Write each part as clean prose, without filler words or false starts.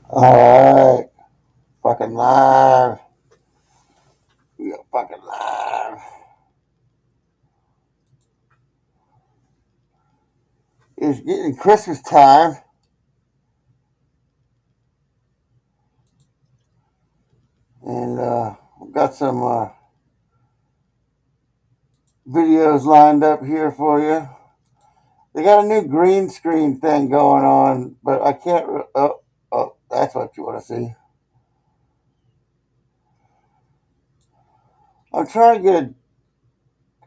Alright, fucking live. We are fucking live. It's getting Christmas time. And we've got some videos lined up here for you. They got a new green screen thing going on, but I can't. Oh, that's what you want to see. I'm trying to get it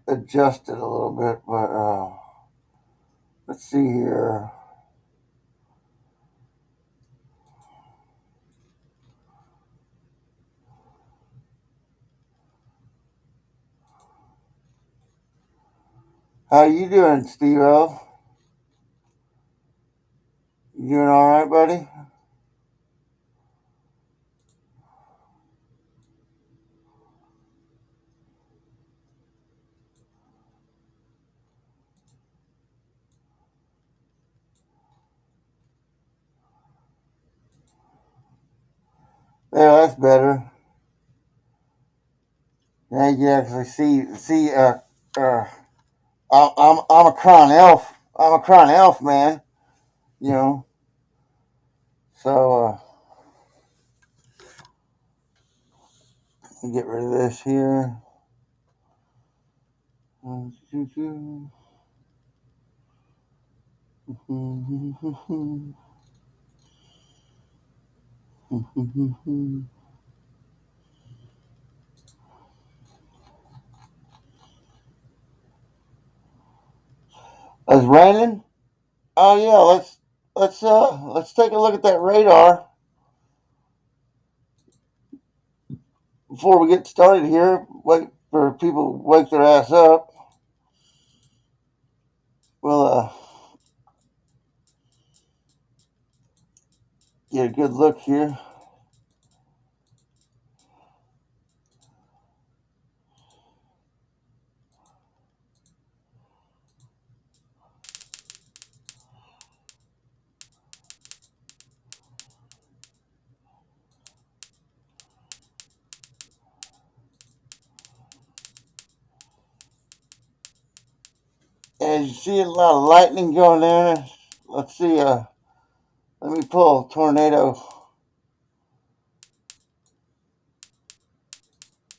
adjusted a little bit, but let's see here. How you doing, Steve-O? You doing all right, buddy? Yeah, that's better. Now you can actually see. I'm a cron elf. I'm a cron elf, man. You know. So get rid of this here. It's raining. Oh yeah, let's take a look at that radar before we get started here. Wait for people to wake their ass up. We'll get a good look here. As you see, a lot of lightning going there. Let's see. Let me pull tornado.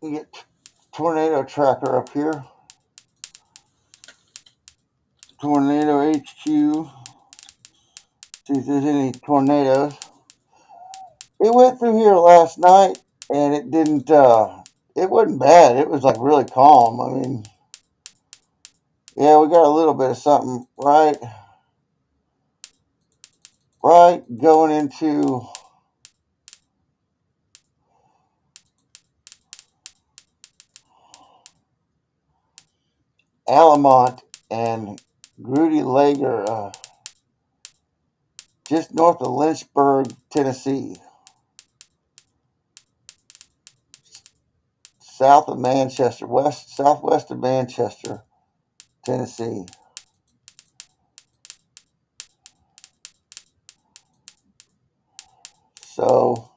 We get tornado tracker up here. Tornado HQ. See if there's any tornadoes. It went through here last night, and it didn't. It wasn't bad. It was like really calm. I mean, yeah, we got a little bit of something right going into Alamont and Grudy Lager, just north of Lynchburg, Tennessee, south of Manchester, southwest of Manchester, Tennessee. So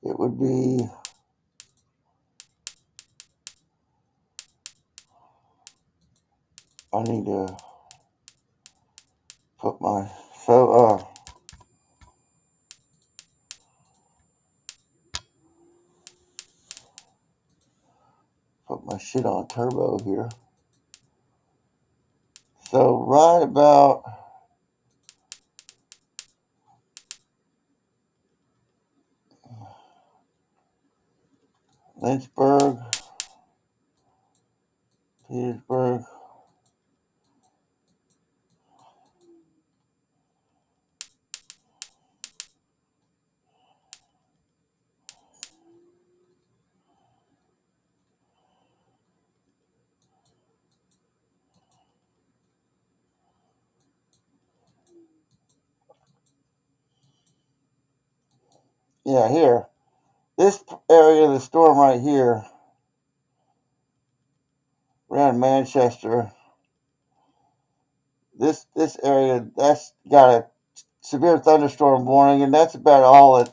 it would be I need to put my put my shit on turbo here. So right about Lynchburg, Petersburg. Yeah, here. This area of the storm right here, around Manchester, this area, that's got a severe thunderstorm warning, and that's about all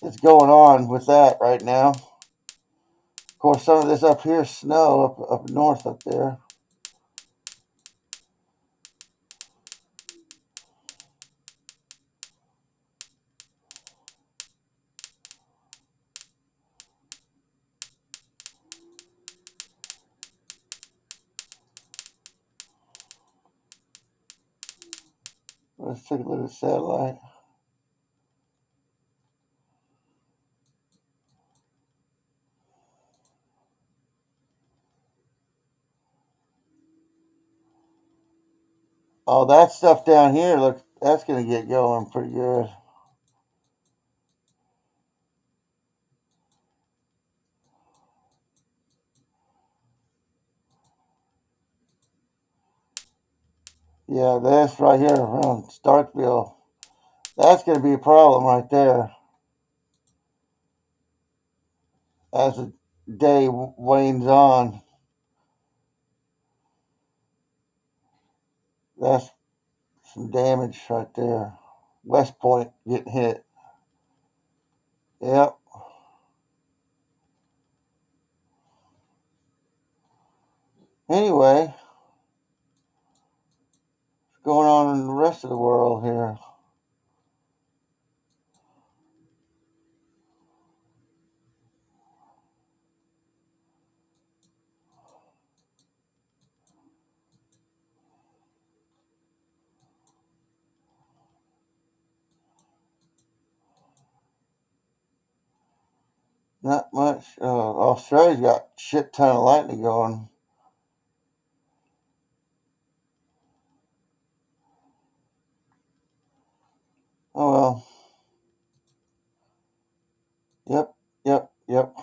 that's going on with that right now. Of course, some of this up here is snow up north up there. Let's take a look at the satellite. Oh, that stuff down here, look, that's going to get going pretty good. Yeah, this right here around Starkville, that's going to be a problem right there as the day wanes on. That's some damage right there. West Point getting hit. Yep. Anyway, what's going on in the rest of the world here? Not much. Australia's got a shit ton of lightning going. Oh well. Yep, yep, yep.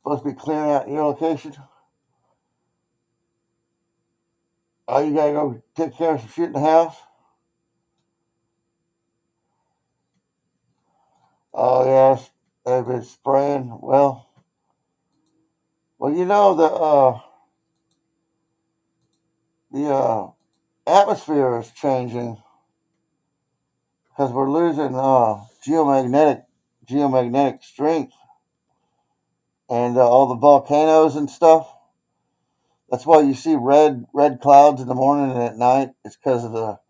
Supposed to be clearing out your location. Oh, you gotta go take care of some shit in the house? Oh, yes. They've been spraying. Well, you know, the atmosphere is changing because we're losing geomagnetic strength and all the volcanoes and stuff. That's why you see red clouds in the morning and at night. It's because of a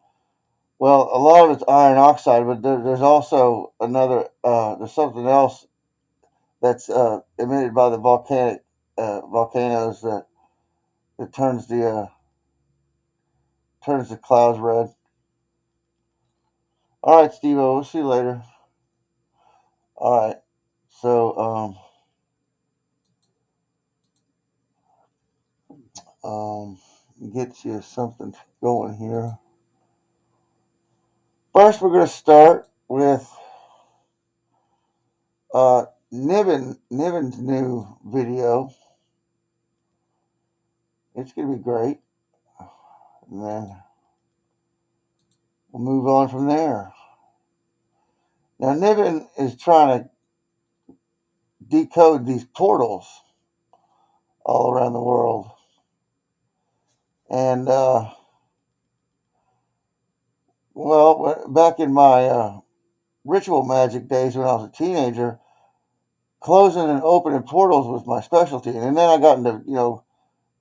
lot of it's iron oxide, but there's also there's something else that's emitted by the volcanoes that turns the clouds red. All right, Steve, we'll see you later. All right, so get you something going here. First, we're going to start with Niven's new video. It's going to be great, and then we'll move on from there. Now, Niven is trying to decode these portals all around the world, and back in my ritual magic days when I was a teenager, closing and opening portals was my specialty. And then I got into,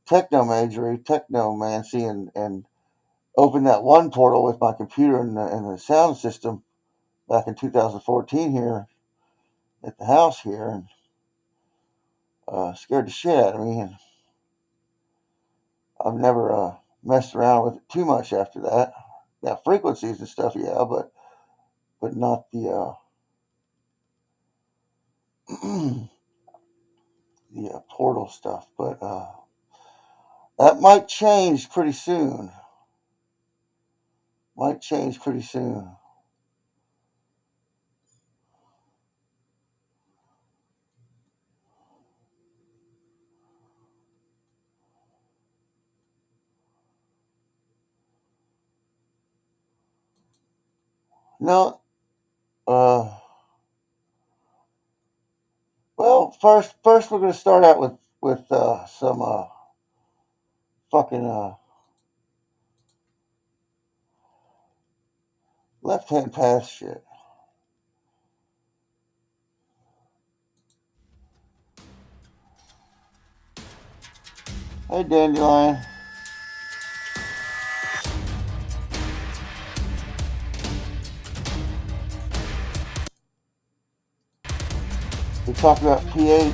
technomancy, and opened that one portal with my computer and the sound system back in 2014 here at the house here, and scared the shit out of me. And I've never messed around with it too much after that. Yeah, frequencies and stuff, yeah, but not the the portal stuff. But that might change pretty soon. Might change pretty soon. No, uh, well, first we're gonna start out with some fucking left hand path shit. Hey, Dandelion. We talked about pH.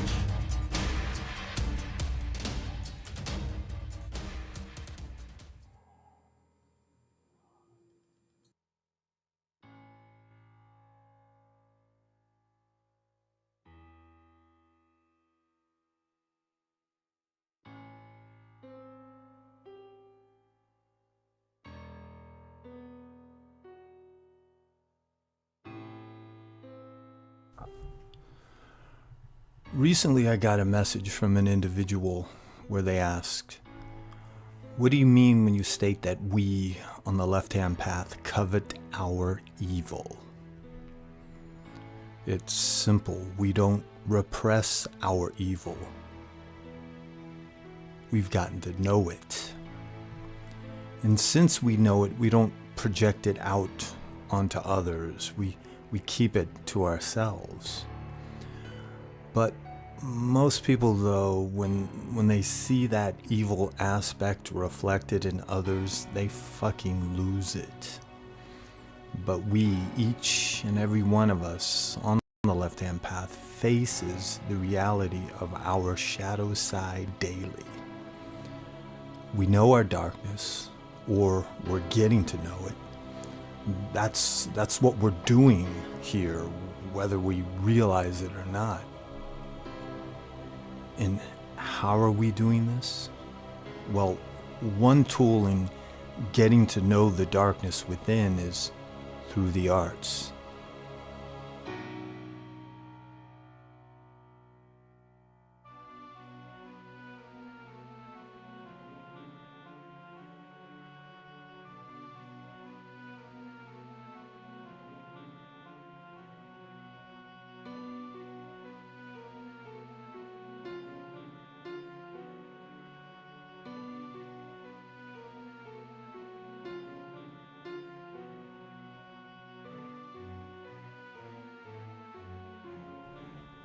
Recently, I got a message from an individual where they asked, "What do you mean when you state that we on the left-hand path covet our evil?" It's simple. We don't repress our evil. We've gotten to know it. And since we know it, we don't project it out onto others. We keep it to ourselves. But most people, though, when they see that evil aspect reflected in others, they fucking lose it. But we, each and every one of us on the left-hand path, faces the reality of our shadow side daily. We know our darkness, or we're getting to know it. That's what we're doing here, whether we realize it or not. And how are we doing this? Well, one tool in getting to know the darkness within is through the arts.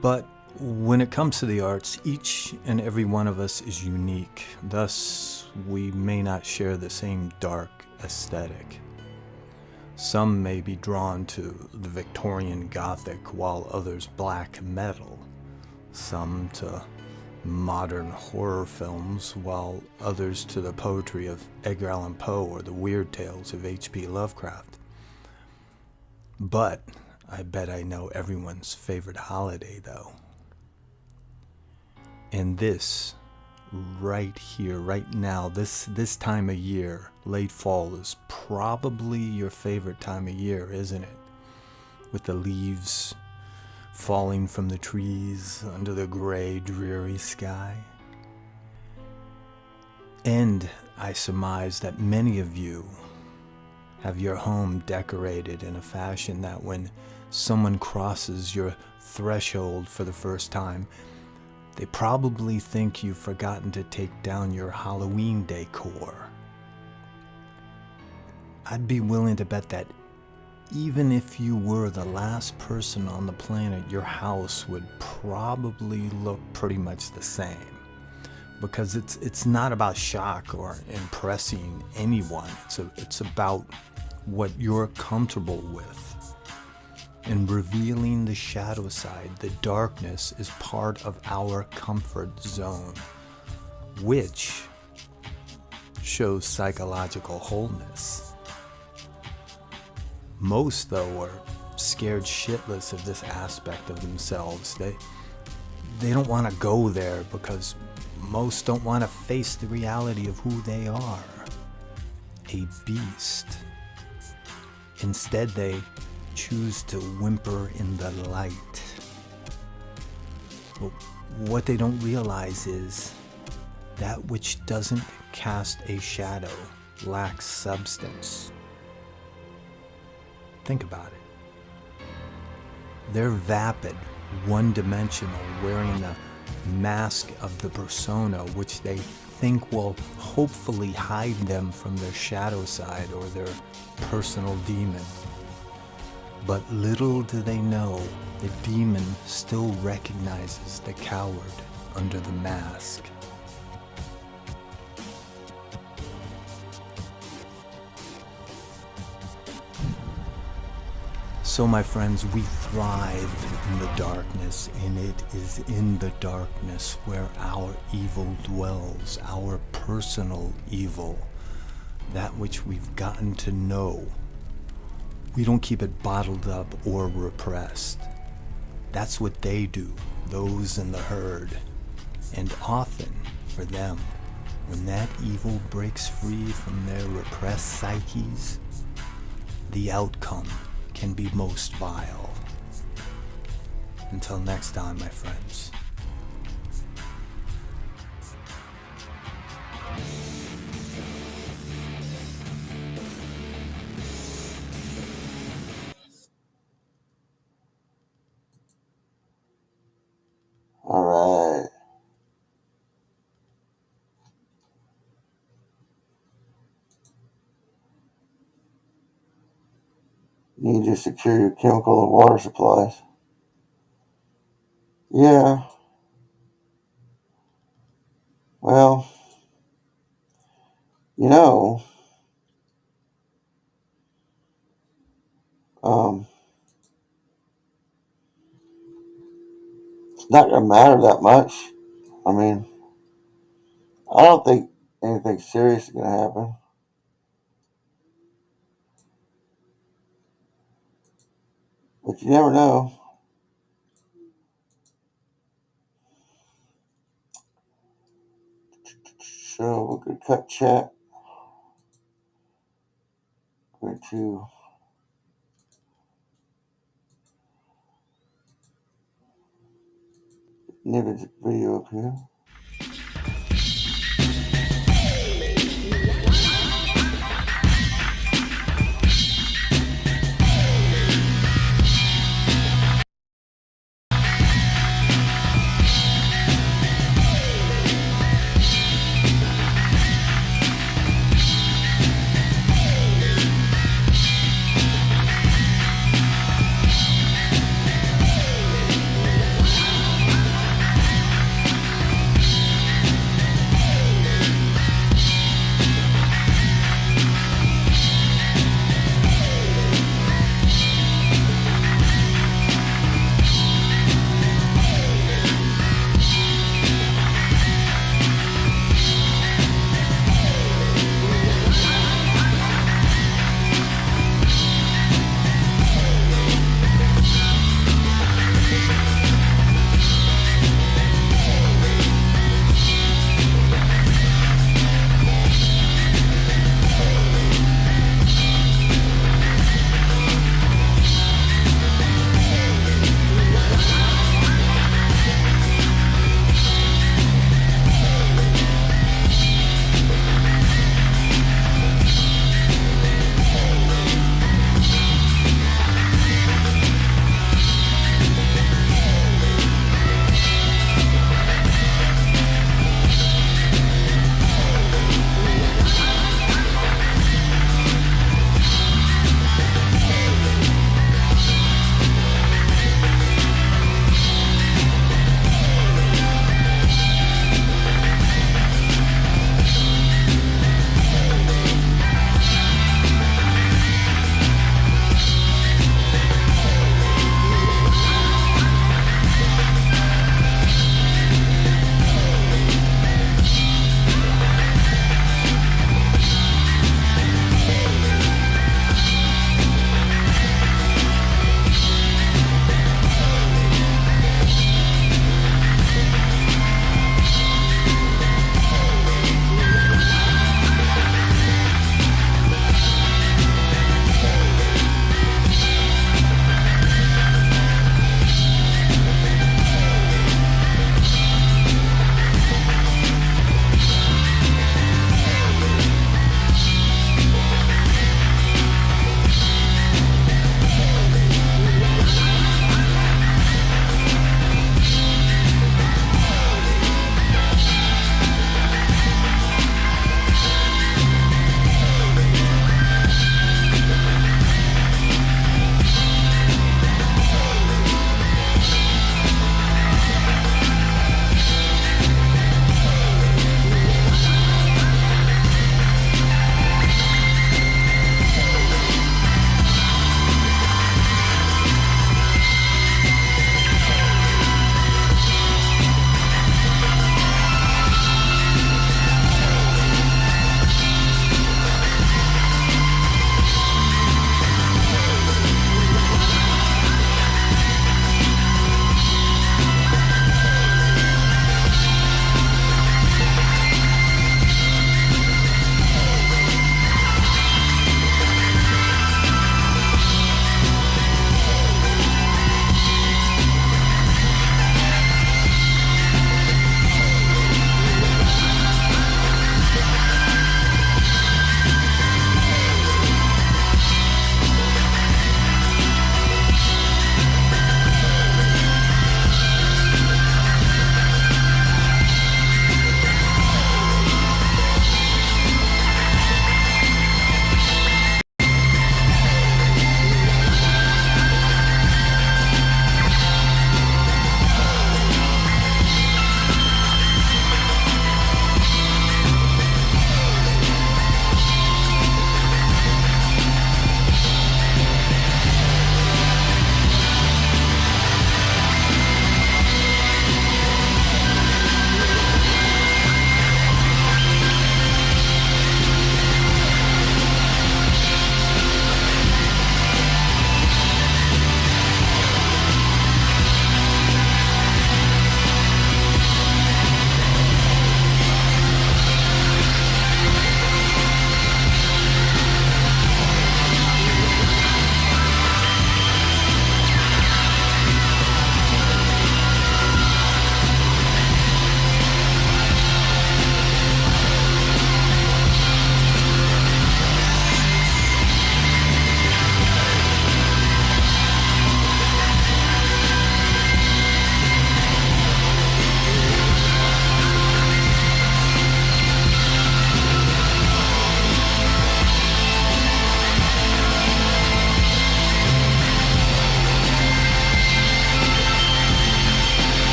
But when it comes to the arts, each and every one of us is unique. Thus, we may not share the same dark aesthetic. Some may be drawn to the Victorian Gothic, while others black metal. Some to modern horror films, while others to the poetry of Edgar Allan Poe or the weird tales of H.P. Lovecraft. But I bet I know everyone's favorite holiday, though. And this, right here, right now, this time of year, late fall, is probably your favorite time of year, isn't it? With the leaves falling from the trees under the gray, dreary sky. And I surmise that many of you have your home decorated in a fashion that when someone crosses your threshold for the first time, they probably think you've forgotten to take down your Halloween decor. I'd be willing to bet that even if you were the last person on the planet, your house would probably look pretty much the same. Because it's not about shock or impressing anyone. It's about what you're comfortable with. And revealing the shadow side, the darkness, is part of our comfort zone, which shows psychological wholeness. Most, though, are scared shitless of this aspect of themselves. They don't want to go there because most don't want to face the reality of who they are, a beast. Instead, they choose to whimper in the light. But what they don't realize is that which doesn't cast a shadow lacks substance. Think about it. They're vapid, one-dimensional, wearing the mask of the persona, which they think will hopefully hide them from their shadow side or their personal demon. But little do they know, the demon still recognizes the coward under the mask. So my friends, we thrive in the darkness, and it is in the darkness where our evil dwells, our personal evil, that which we've gotten to know. We don't keep it bottled up or repressed. That's what they do, those in the herd. And often, for them, when that evil breaks free from their repressed psyches, the outcome can be most vile. Until next time, my friends. All right. Need to secure your chemical and water supplies. Yeah. Well, you know, not going to matter that much. I mean, I don't think anything serious is going to happen. But you never know. So we're going to cut chat. Going to nib the video up here.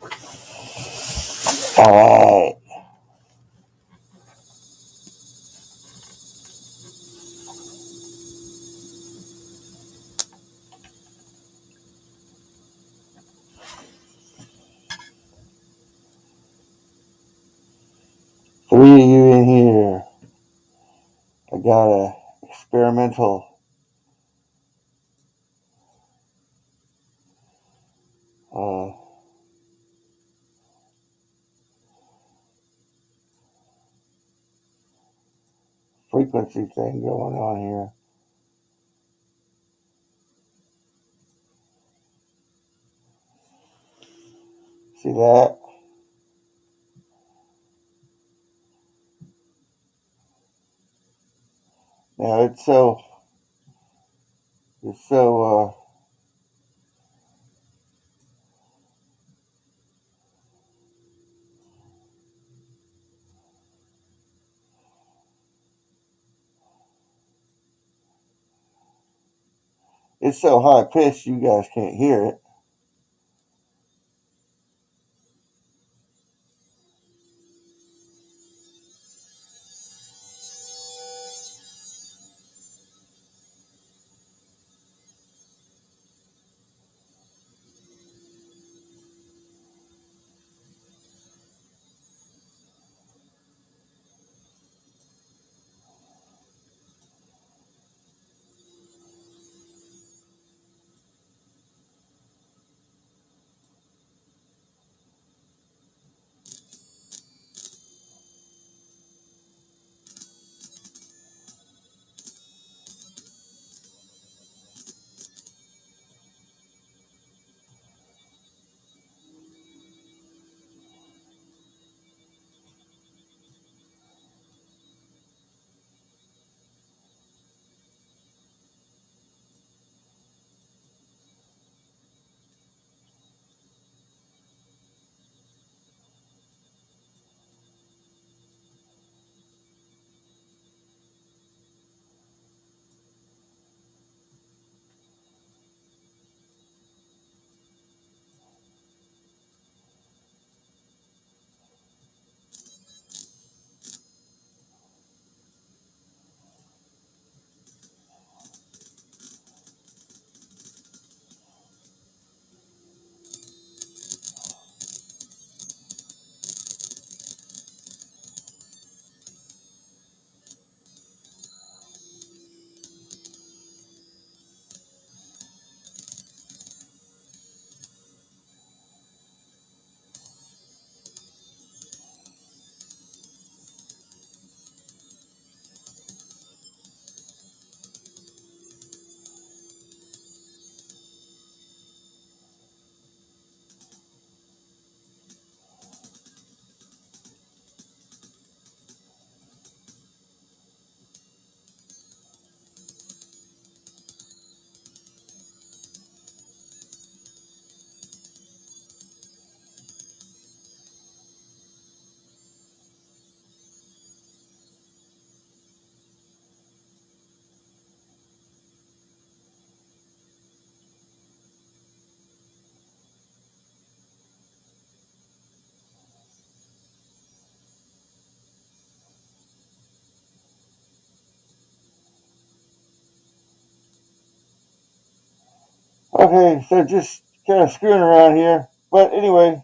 Alright. Three of you in here. I got a experimental frequency thing going on here. See that? Now it's so it's so high pitched you guys can't hear it. Okay, so just kind of screwing around here. But anyway,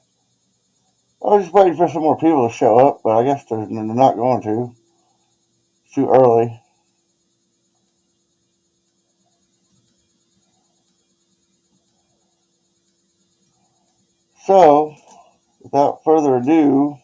I was just waiting for some more people to show up, but I guess they're not going to. It's too early. So, without further ado,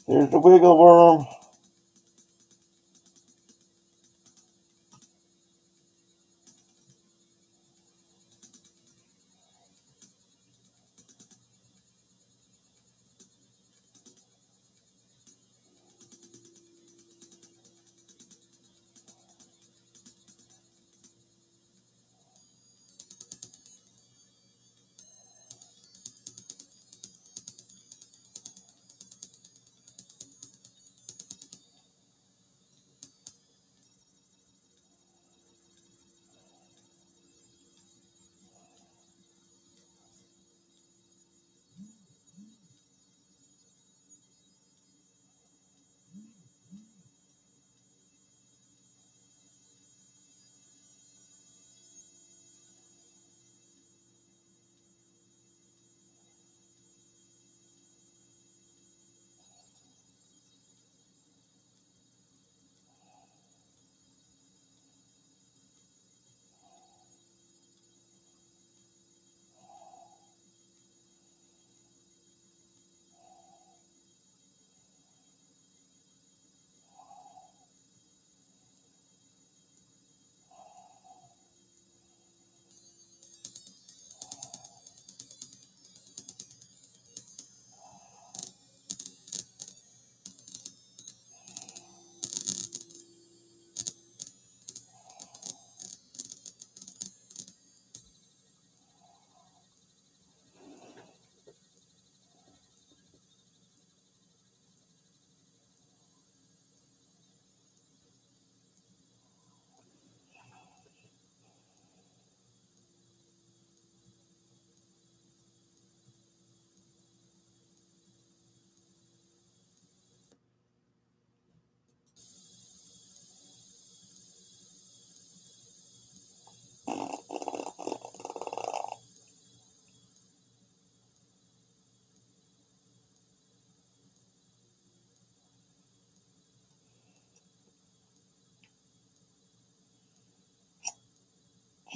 here's the wiggle worm.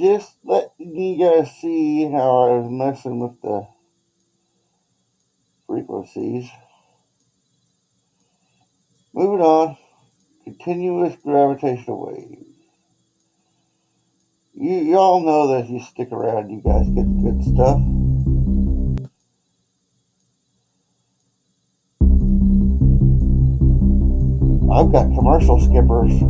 just letting you guys see how I was messing with the frequencies. Moving on, continuous gravitational wave. Y'all know that if you stick around, you guys get the good stuff. I've got commercial skippers.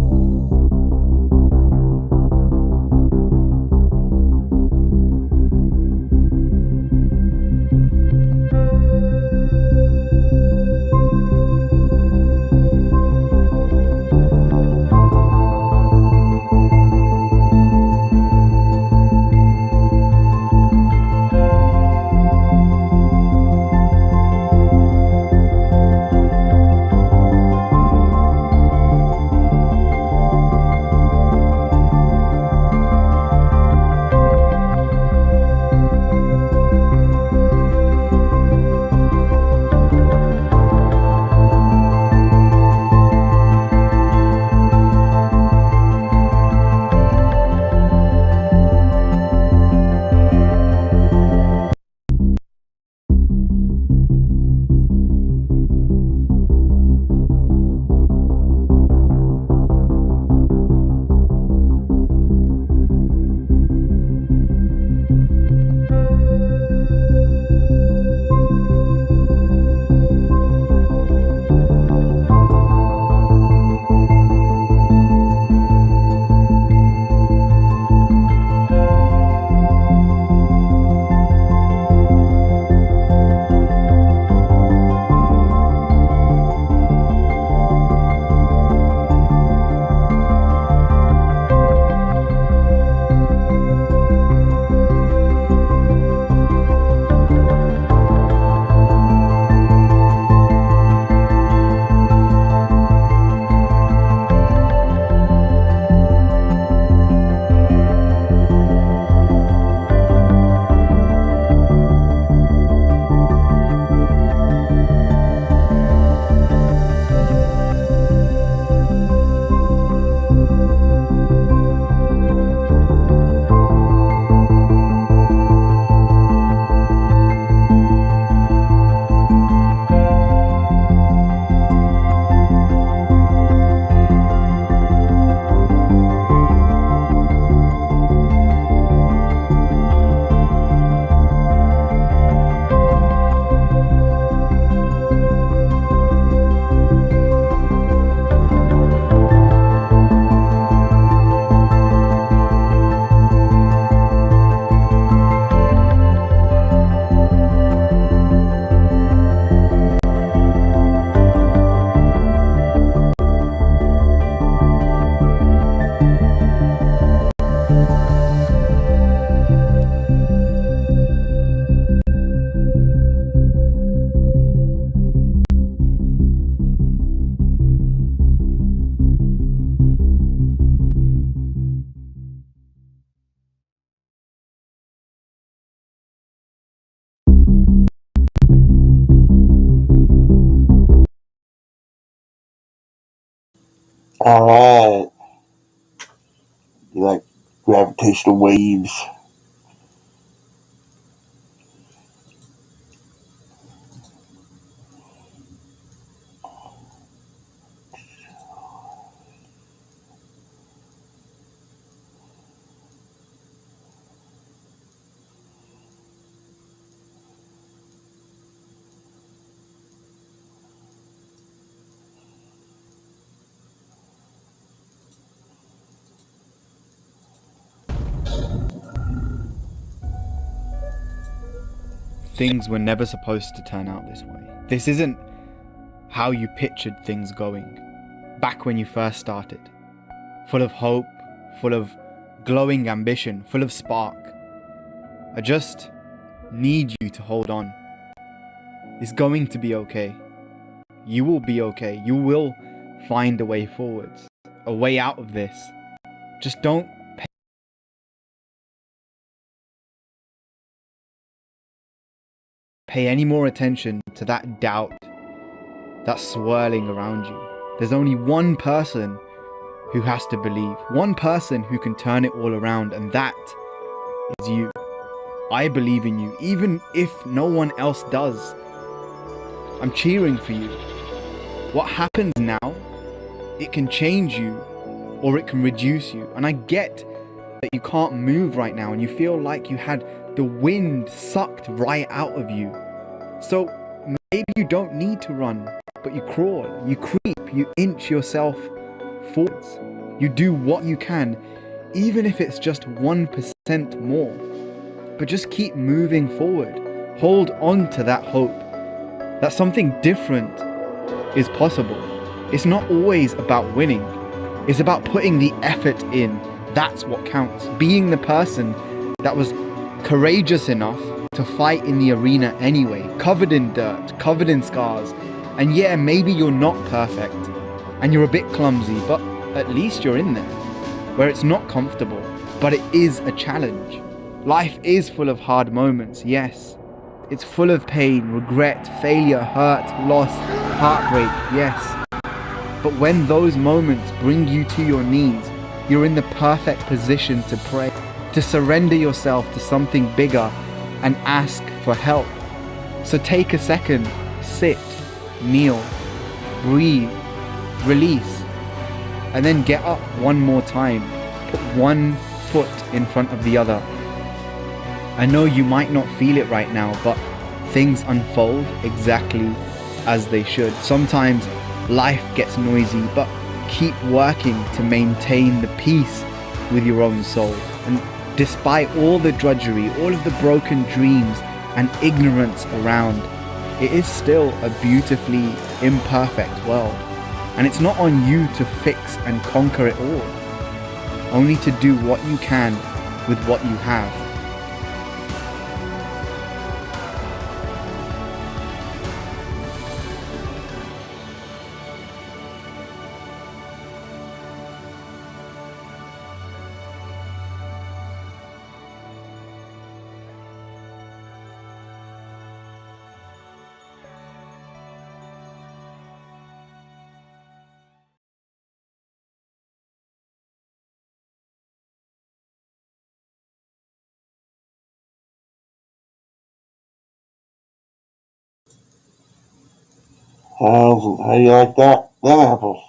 Alright. You like gravitational waves? Things were never supposed to turn out this way. This isn't how you pictured things going back when you first started. Full of hope, full of glowing ambition, full of spark. I just need you to hold on. It's going to be okay. You will be okay. You will find a way forwards, a way out of this. Just don't pay any more attention to that doubt that's swirling around you. There's only one person who has to believe, one person who can turn it all around, and that is you. I believe in you, even if no one else does. I'm cheering for you. What happens now, it can change you or it can reduce you. And I get that you can't move right now and you feel like you had the wind sucked right out of you. So maybe you don't need to run, but you crawl, you creep, you inch yourself forwards. You do what you can, even if it's just 1% more. But just keep moving forward. Hold on to that hope that something different is possible. It's not always about winning. It's about putting the effort in. That's what counts. Being the person that was courageous enough to fight in the arena anyway, covered in dirt, covered in scars. And yeah, maybe you're not perfect and you're a bit clumsy, but at least you're in there where it's not comfortable, but it is a challenge. Life is full of hard moments, yes. It's full of pain, regret, failure, hurt, loss, heartbreak, yes. But when those moments bring you to your knees, you're in the perfect position to pray, to surrender yourself to something bigger and ask for help. So take a second, sit, kneel, breathe, release, and then get up one more time. Put one foot in front of the other. I know you might not feel it right now, but things unfold exactly as they should. Sometimes life gets noisy, but keep working to maintain the peace with your own soul. And despite all the drudgery, all of the broken dreams and ignorance around, it is still a beautifully imperfect world. And it's not on you to fix and conquer it all, only to do what you can with what you have. How do you like that? Them apples.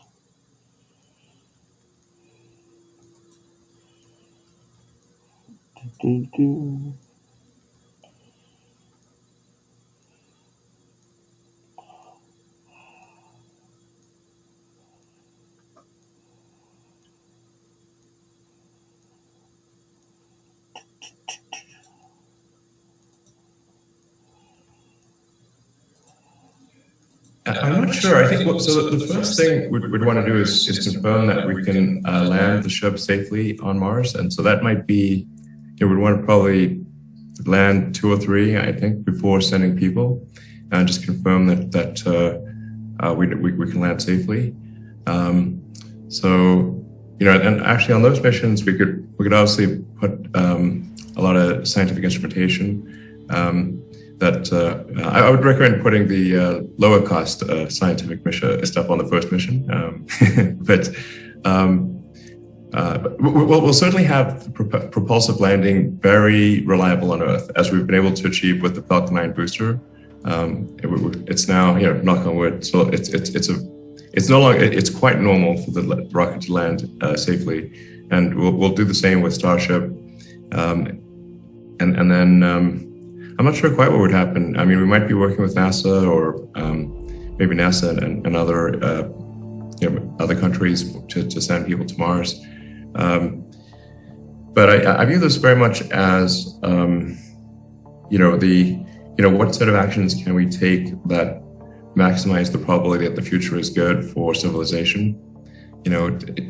Do. I'm not sure. I think so. The first thing we'd want to do is confirm that we can land the ship safely on Mars, and so that might be, we'd want to probably land 2 or 3, I think, before sending people, and just confirm that we can land safely. So and actually on those missions we could obviously put a lot of scientific instrumentation. I would recommend putting the lower cost scientific mission stuff on the first mission, but we'll certainly have propulsive landing very reliable on Earth, as we've been able to achieve with the Falcon 9 booster. It's now, knock on wood, so it's no longer, it's quite normal for the rocket to land safely, and we'll do the same with Starship, and then. I'm not sure quite what would happen. I mean, we might be working with NASA or maybe NASA and other other countries to send people to Mars. But I view this very much as what set of actions can we take that maximize the probability that the future is good for civilization?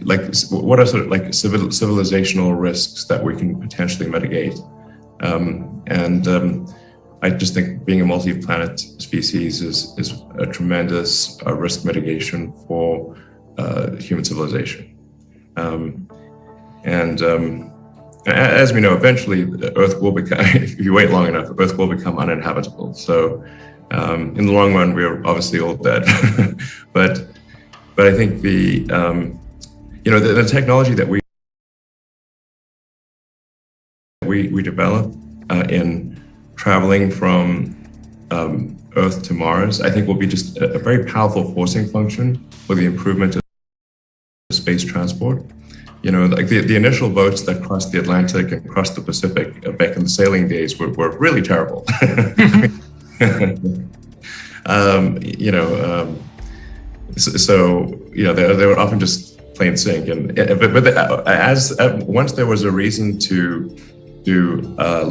Like what are sort of like civilizational risks that we can potentially mitigate? I just think being a multi-planet species is a tremendous risk mitigation for human civilization. As we know, eventually the Earth will become, if you wait long enough, Earth will become uninhabitable. So in the long run, we're obviously all dead. but I think the technology that we we develop in traveling from Earth to Mars, I think will be just a very powerful forcing function for the improvement of space transport. You know, like the initial boats that crossed the Atlantic and crossed the Pacific back in the sailing days were really terrible. So they would often just plain sink. But once there was a reason to do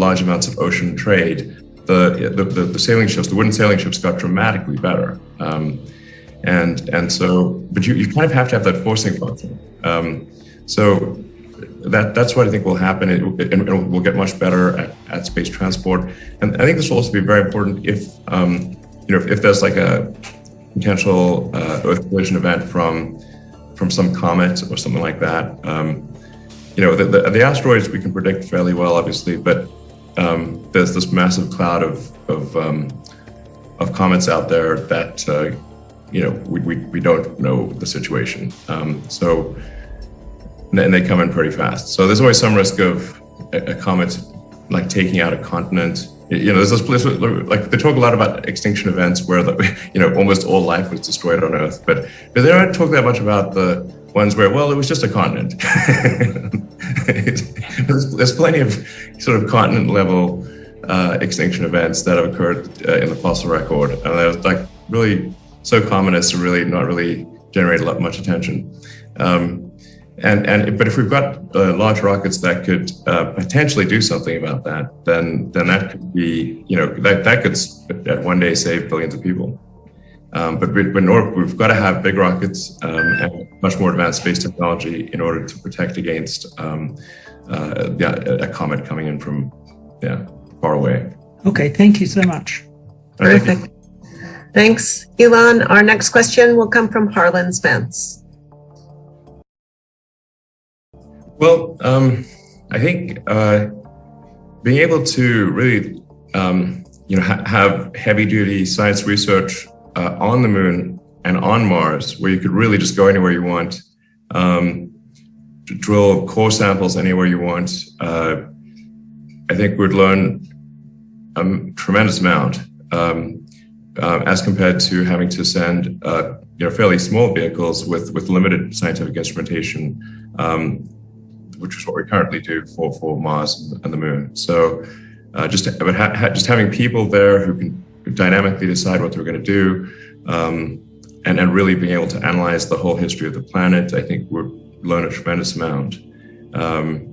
large amounts of ocean trade, the sailing ships, the wooden sailing ships, got dramatically better. And so, but you kind of have to have that forcing function. So that's what I think will happen. And we'll get much better at space transport. And I think this will also be very important if there's like a potential Earth collision event from some comet or something like that. The asteroids we can predict fairly well, obviously, but there's this massive cloud of comets out there that we don't know the situation. And they come in pretty fast. So there's always some risk of a comet like taking out a continent. There's this place like they talk a lot about extinction events where almost all life was destroyed on Earth, but they don't talk that much about the ones where, well, it was just a continent. There's plenty of sort of continent level extinction events that have occurred in the fossil record, and they're like really so common as to really not really generate much attention. But if we've got large rockets that could potentially do something about that, then that could be, that could one day save billions of people. But we've got to have big rockets and much more advanced space technology in order to protect against a comet coming in from far away. Okay, thank you so much. Perfect. Thanks, Elon. Our next question will come from Harlan Spence. Well, I think being able to really, have heavy-duty science research on the moon and on Mars, where you could really just go anywhere you want, drill core samples anywhere you want, I think we'd learn a tremendous amount as compared to having to send, fairly small vehicles with limited scientific instrumentation. Which is what we currently do for Mars and the Moon. So just having people there who can dynamically decide what they're going to do, and really being able to analyze the whole history of the planet, I think we'll learn a tremendous amount. And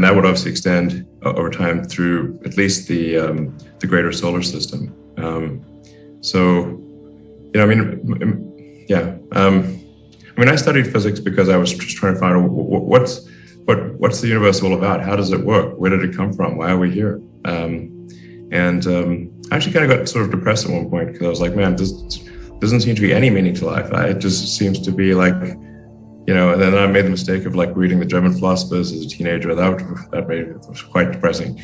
that would obviously extend over time through at least the greater solar system. I studied physics because I was just trying to find out what's the universe all about? How does it work? Where did it come from? Why are we here? I actually kind of got sort of depressed at one point because I was like, man, this doesn't seem to be any meaning to life. It just seems to be like, and then I made the mistake of like reading the German philosophers as a teenager. That made it was quite depressing.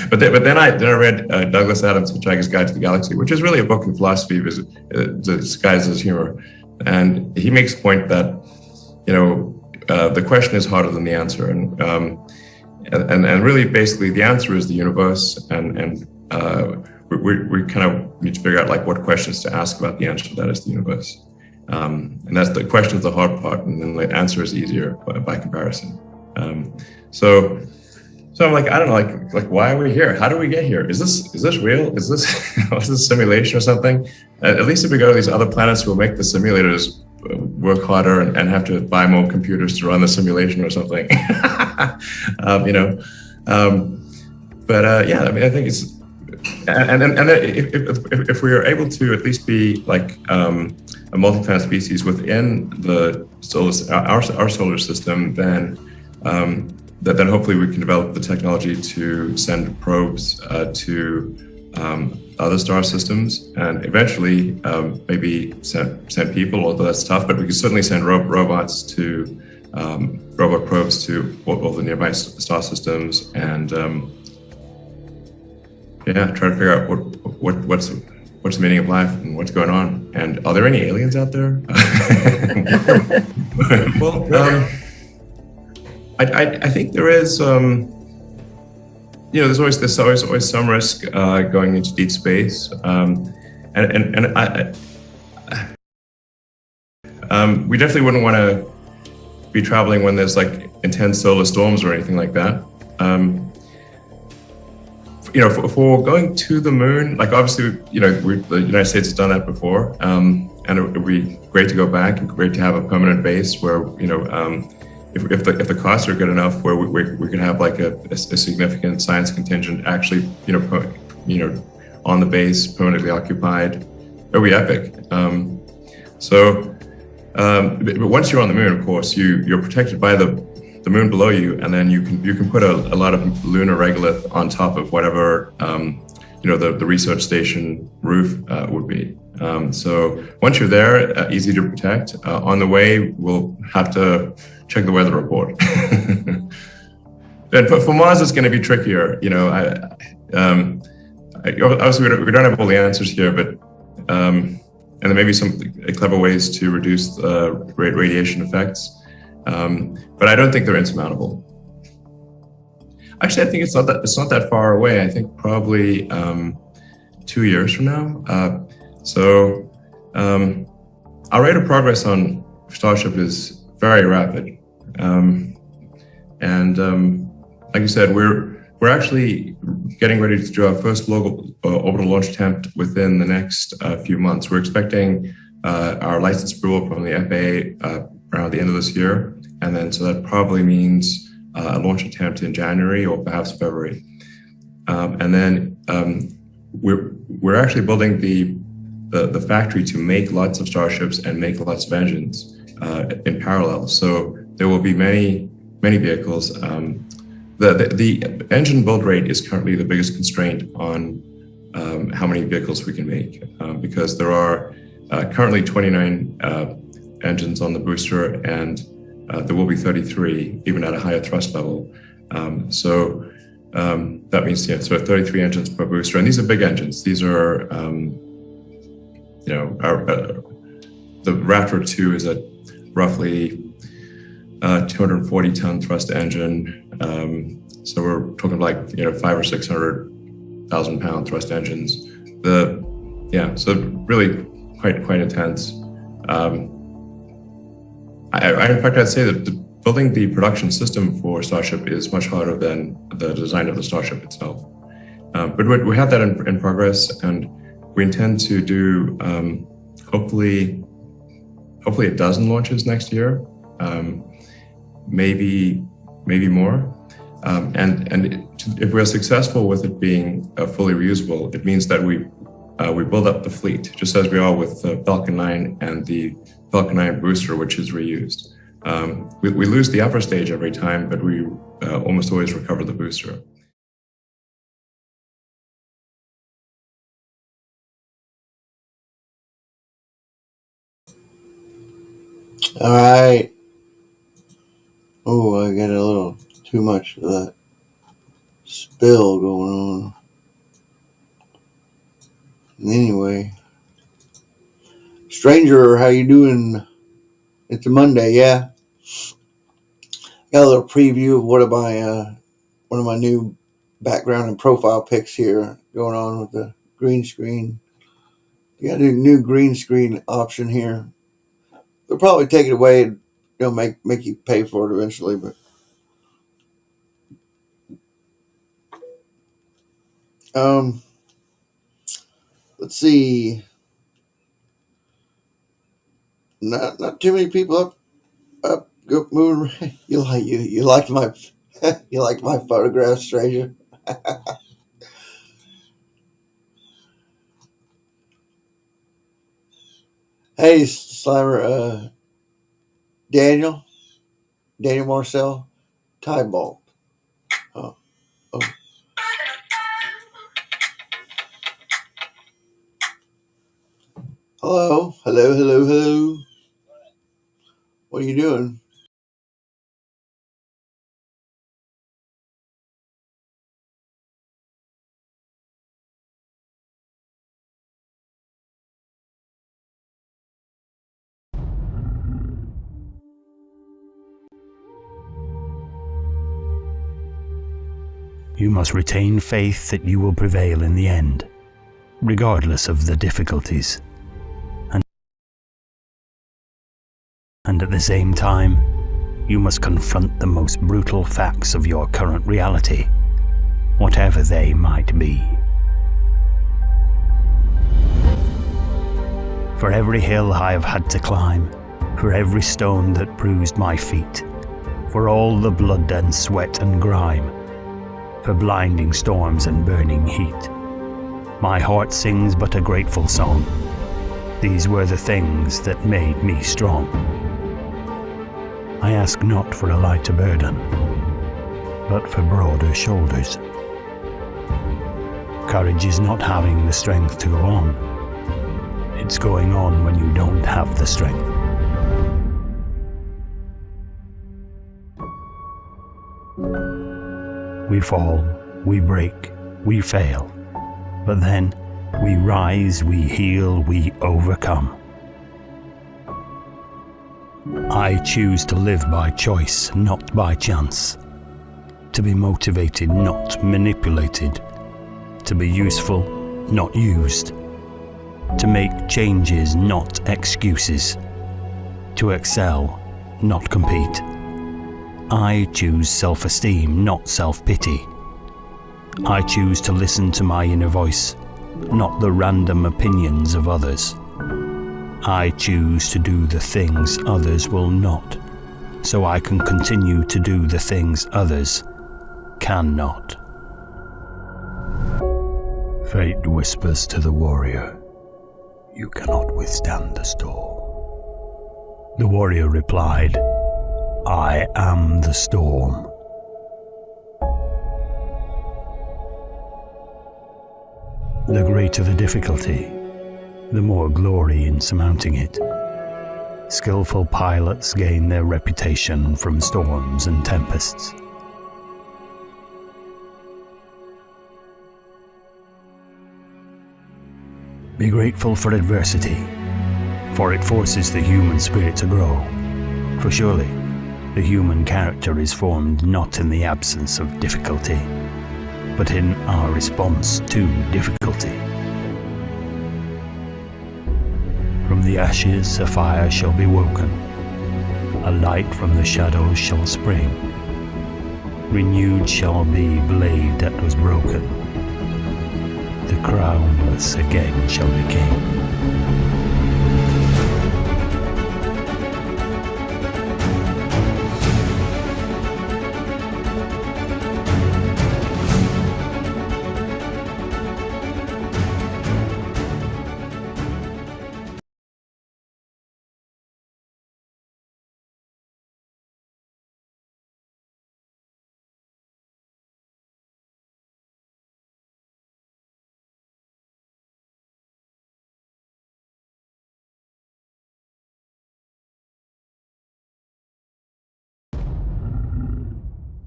But then I read Douglas Adams' Hitchhiker's Guide to the Galaxy, which is really a book in philosophy disguised as humor. And he makes a point that, the question is harder than the answer. And really, basically, the answer is the universe. And we kind of need to figure out like what questions to ask about the answer to that is the universe. And that's the question is the hard part, and then the answer is easier by comparison. So I'm like, I don't know, like why are we here? How do we get here? Is this real? Is this is this simulation or something? At least if we go to these other planets, we'll make the simulators work harder and have to buy more computers to run the simulation or something. I think it's and if we are able to at least be like a multi-planet species within the our solar system, then hopefully we can develop the technology to send probes to other star systems, and eventually maybe send people, although that's tough, but we can certainly send robots to robot probes to all the nearby star systems, and try to figure out what's the meaning of life and what's going on, and are there any aliens out there? Well, I think there is, there's always some risk going into deep space, we definitely wouldn't want to be traveling when there's like intense solar storms or anything like that. For going to the moon, like obviously, the United States has done that before, and it would be great to go back and great to have a permanent base where, if the costs are good enough, where we could have like a significant science contingent actually, on the base, permanently occupied, it would be epic. But once you're on the moon, of course, you're protected by the moon below you, and then you can put a lot of lunar regolith on top of whatever the research station roof would be. So once you're there, easy to protect. On the way, we'll have to check the weather report. But for Mars, it's going to be trickier. Obviously we don't have all the answers here, but and there may be some clever ways to reduce radiation effects. But I don't think they're insurmountable. Actually, I think it's not that far away. I think probably 2 years from now. Our rate of progress on Starship is very rapid, like you said, we're actually getting ready to do our first global orbital launch attempt within the next few months. We're expecting our license approval from the FAA around the end of this year. And then, so that probably means a launch attempt in January or perhaps February. We're actually building the factory to make lots of Starships and make lots of engines in parallel. So there will be many vehicles. The engine build rate is currently the biggest constraint on how many vehicles we can make, because there are currently 29 engines on the booster, and there will be 33, even at a higher thrust level. That means, so 33 engines per booster, and these are big engines. These are, the Raptor 2 is a roughly 240-ton thrust engine. So we're talking like 500,000 or 600,000 pound thrust engines. So really quite intense. In fact, I'd say that building the production system for Starship is much harder than the design of the Starship itself. But we have that in progress, and we intend to do hopefully a dozen launches next year, maybe more. If we're successful with it being fully reusable, it means that we build up the fleet, just as we are with the Falcon 9 and the Falcon 9 booster, which is reused. We lose the upper stage every time, but we almost always recover the booster. All right. Oh, I got a little too much of that spill going on. Anyway, stranger, how you doing? It's a Monday, yeah. Got a little preview of one of my new background and profile pics here going on with the green screen. You got a new green screen option here. They'll probably take it away and make you pay for it eventually, but let's see. Not too many people up moving. You like my you like my photograph, stranger. Hey, Slimer, Daniel Marcel, Tybalt. Oh. Hello. What are you doing? You must retain faith that you will prevail in the end, regardless of the difficulties. And at the same time, you must confront the most brutal facts of your current reality, whatever they might be. For every hill I have had to climb, for every stone that bruised my feet, for all the blood and sweat and grime, for blinding storms and burning heat, my heart sings but a grateful song. These were the things that made me strong. I ask not for a lighter burden, but for broader shoulders. Courage is not having the strength to go on. It's going on when you don't have the strength. We fall, we break, we fail, but then we rise, we heal, we overcome. I choose to live by choice, not by chance. To be motivated, not manipulated. To be useful, not used. To make changes, not excuses. To excel, not compete. I choose self-esteem, not self-pity. I choose to listen to my inner voice, not the random opinions of others. I choose to do the things others will not, so I can continue to do the things others cannot. Fate whispers to the warrior, "You cannot withstand the storm." The warrior replied, "I am the storm." The greater the difficulty, the more glory in surmounting it. Skillful pilots gain their reputation from storms and tempests. Be grateful for adversity, for it forces the human spirit to grow. For surely, the human character is formed not in the absence of difficulty, but in our response to difficulty. From the ashes a fire shall be woken, a light from the shadows shall spring. Renewed shall be blade that was broken, the crownless again shall be king.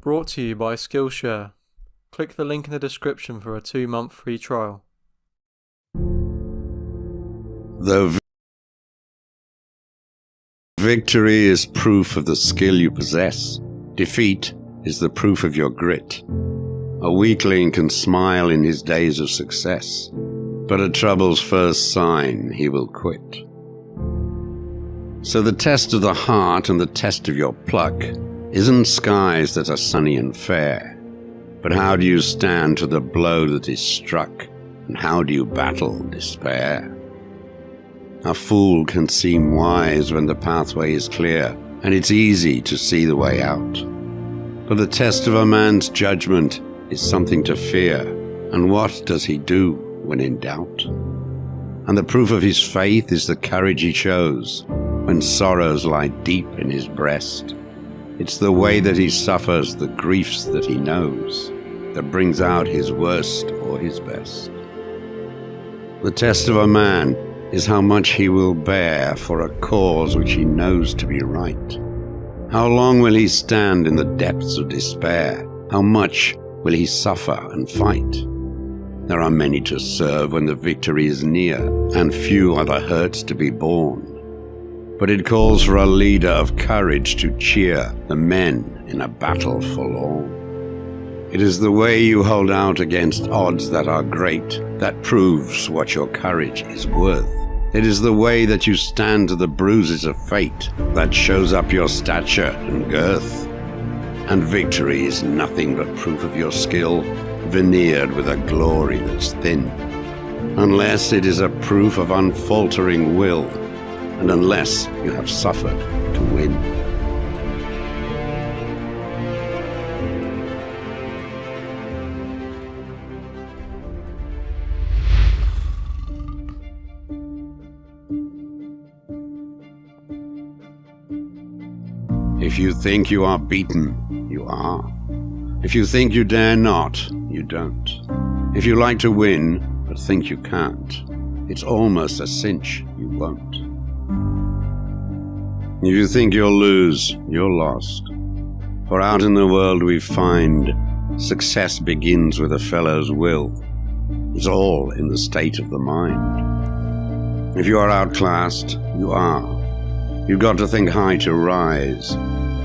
Brought to you by Skillshare. Click the link in the description for a 2-month free trial. Though victory is proof of the skill you possess, defeat is the proof of your grit. A weakling can smile in his days of success, but at trouble's first sign he will quit. So the test of the heart and the test of your pluck isn't skies that are sunny and fair, but how do you stand to the blow that is struck, and how do you battle despair? A fool can seem wise when the pathway is clear, and it's easy to see the way out. But the test of a man's judgment is something to fear, and what does he do when in doubt? And the proof of his faith is the courage he shows when sorrows lie deep in his breast. It's the way that he suffers the griefs that he knows that brings out his worst or his best. The test of a man is how much he will bear for a cause which he knows to be right. How long will he stand in the depths of despair? How much will he suffer and fight? There are many to serve when the victory is near, and few are the hurts to be borne. But it calls for a leader of courage to cheer the men in a battle forlorn. It is the way you hold out against odds that are great that proves what your courage is worth. It is the way that you stand to the bruises of fate that shows up your stature and girth. And victory is nothing but proof of your skill, veneered with a glory that's thin. Unless it is a proof of unfaltering will, and unless you have suffered to win. If you think you are beaten, you are. If you think you dare not, you don't. If you like to win, but think you can't, it's almost a cinch you won't. If you think you'll lose, you're lost. For out in the world we find success begins with a fellow's will. It's all in the state of the mind. If you are outclassed, you are. You've got to think high to rise.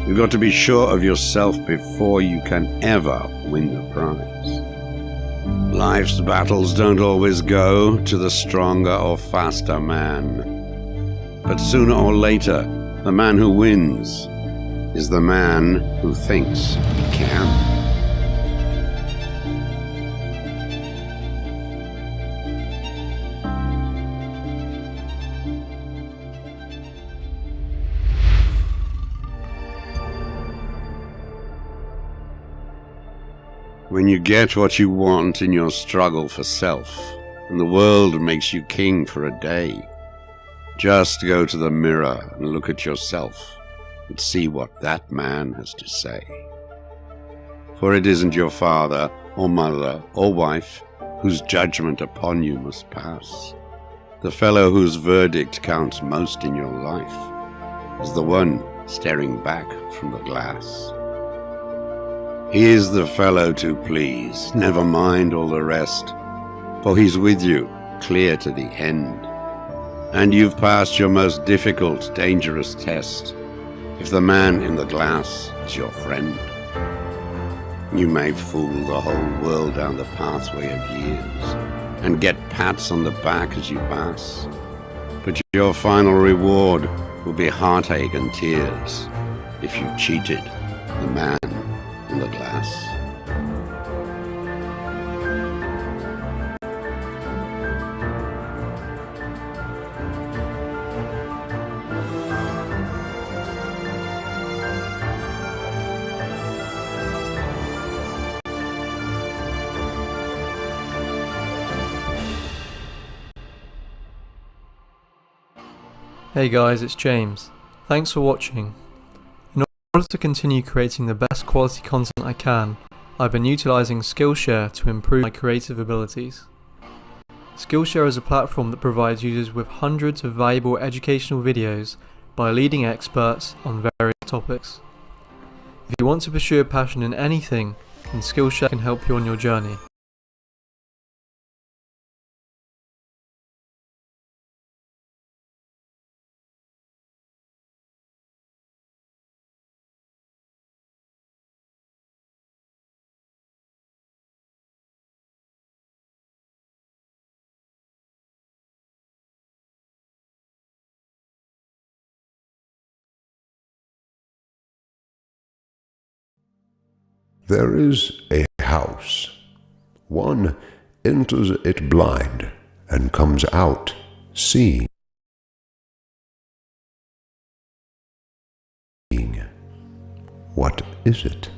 You've got to be sure of yourself before you can ever win the prize. Life's battles don't always go to the stronger or faster man. But sooner or later, the man who wins is the man who thinks he can. When you get what you want in your struggle for self, and the world makes you king for a day, just go to the mirror and look at yourself and see what that man has to say. For it isn't your father or mother or wife whose judgment upon you must pass. The fellow whose verdict counts most in your life is the one staring back from the glass. He is the fellow to please, never mind all the rest, for he's with you, clear to the end. And you've passed your most difficult, dangerous test, if the man in the glass is your friend. You may fool the whole world down the pathway of years, and get pats on the back as you pass, but your final reward will be heartache and tears, if you've cheated the man in the glass. Hey guys, it's James. Thanks for watching. In order to continue creating the best quality content I can, I've been utilising Skillshare to improve my creative abilities. Skillshare is a platform that provides users with hundreds of valuable educational videos by leading experts on various topics. If you want to pursue a passion in anything, then Skillshare can help you on your journey. There is a house. One enters it blind and comes out seeing. What is it?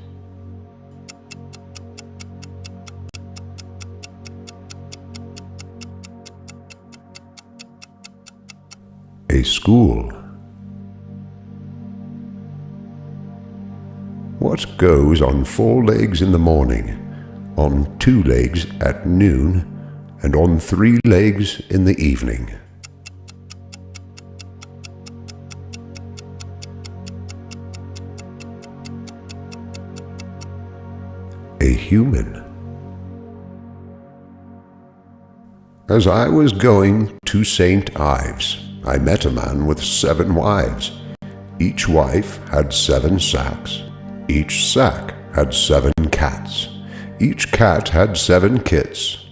A school. What goes on 4 legs in the morning, on 2 legs at noon, and on 3 legs in the evening? A human. As I was going to St. Ives, I met a man with 7 wives. Each wife had 7 sacks. Each sack had 7 cats. Each cat had 7 kits.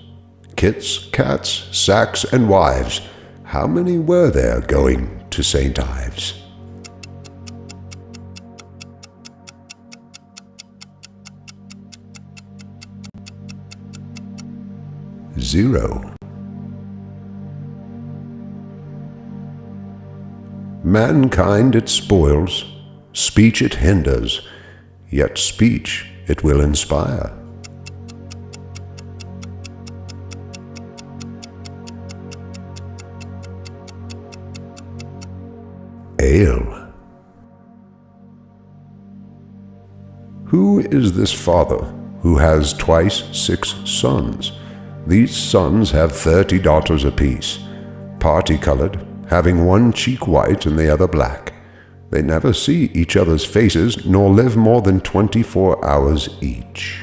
Kits, cats, sacks, and wives. How many were there going to St. Ives? 0. Mankind it spoils, speech it hinders, yet speech it will inspire. Ale. Who is this father who has twice 6 sons? These sons have 30 daughters apiece, party-colored, having one cheek white and the other black. They never see each other's faces, nor live more than 24 hours each.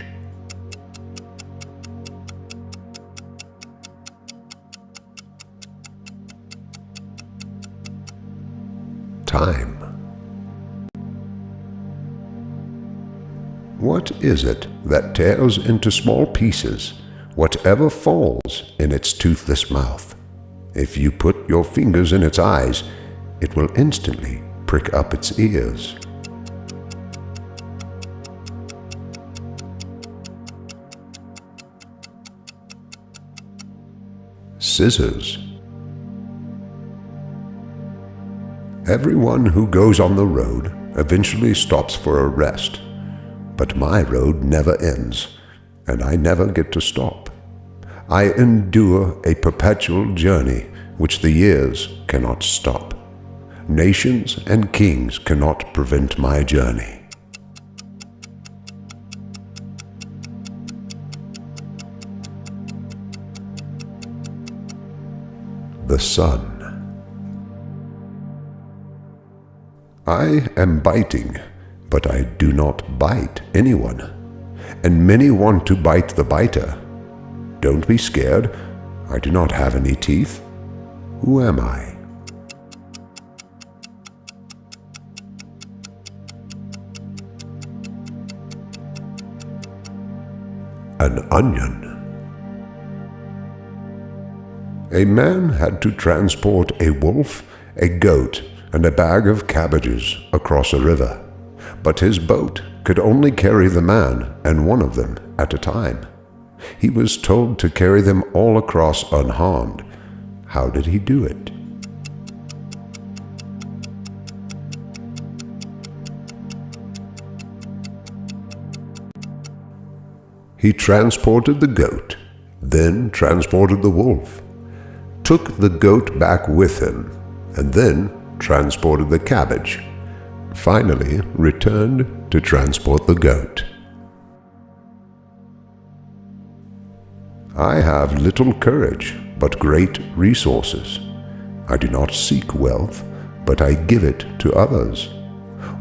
Time. What is it that tears into small pieces whatever falls in its toothless mouth? If you put your fingers in its eyes, it will instantly prick up its ears. Scissors. Everyone who goes on the road eventually stops for a rest, but my road never ends, and I never get to stop. I endure a perpetual journey which the years cannot stop. Nations and kings cannot prevent my journey. The sun. I am biting, but I do not bite anyone, and many want to bite the biter. Don't be scared, I do not have any teeth. Who am I? An onion. A man had to transport a wolf, a goat, and a bag of cabbages across a river, but his boat could only carry the man and one of them at a time. He was told to carry them all across unharmed. How did he do it? He transported the goat, then transported the wolf, took the goat back with him, and then transported the cabbage, finally returned to transport the goat. I have little courage, but great resources. I do not seek wealth, but I give it to others.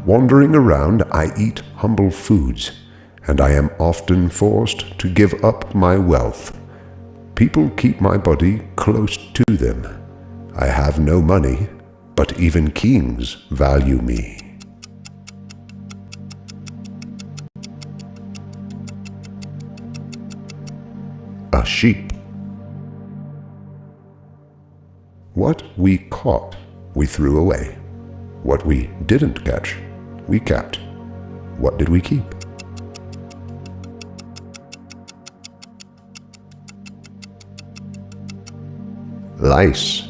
Wandering around, I eat humble foods, and I am often forced to give up my wealth. People keep my body close to them. I have no money, but even kings value me. A sheep. What we caught, we threw away. What we didn't catch, we kept. What did we keep? Lice.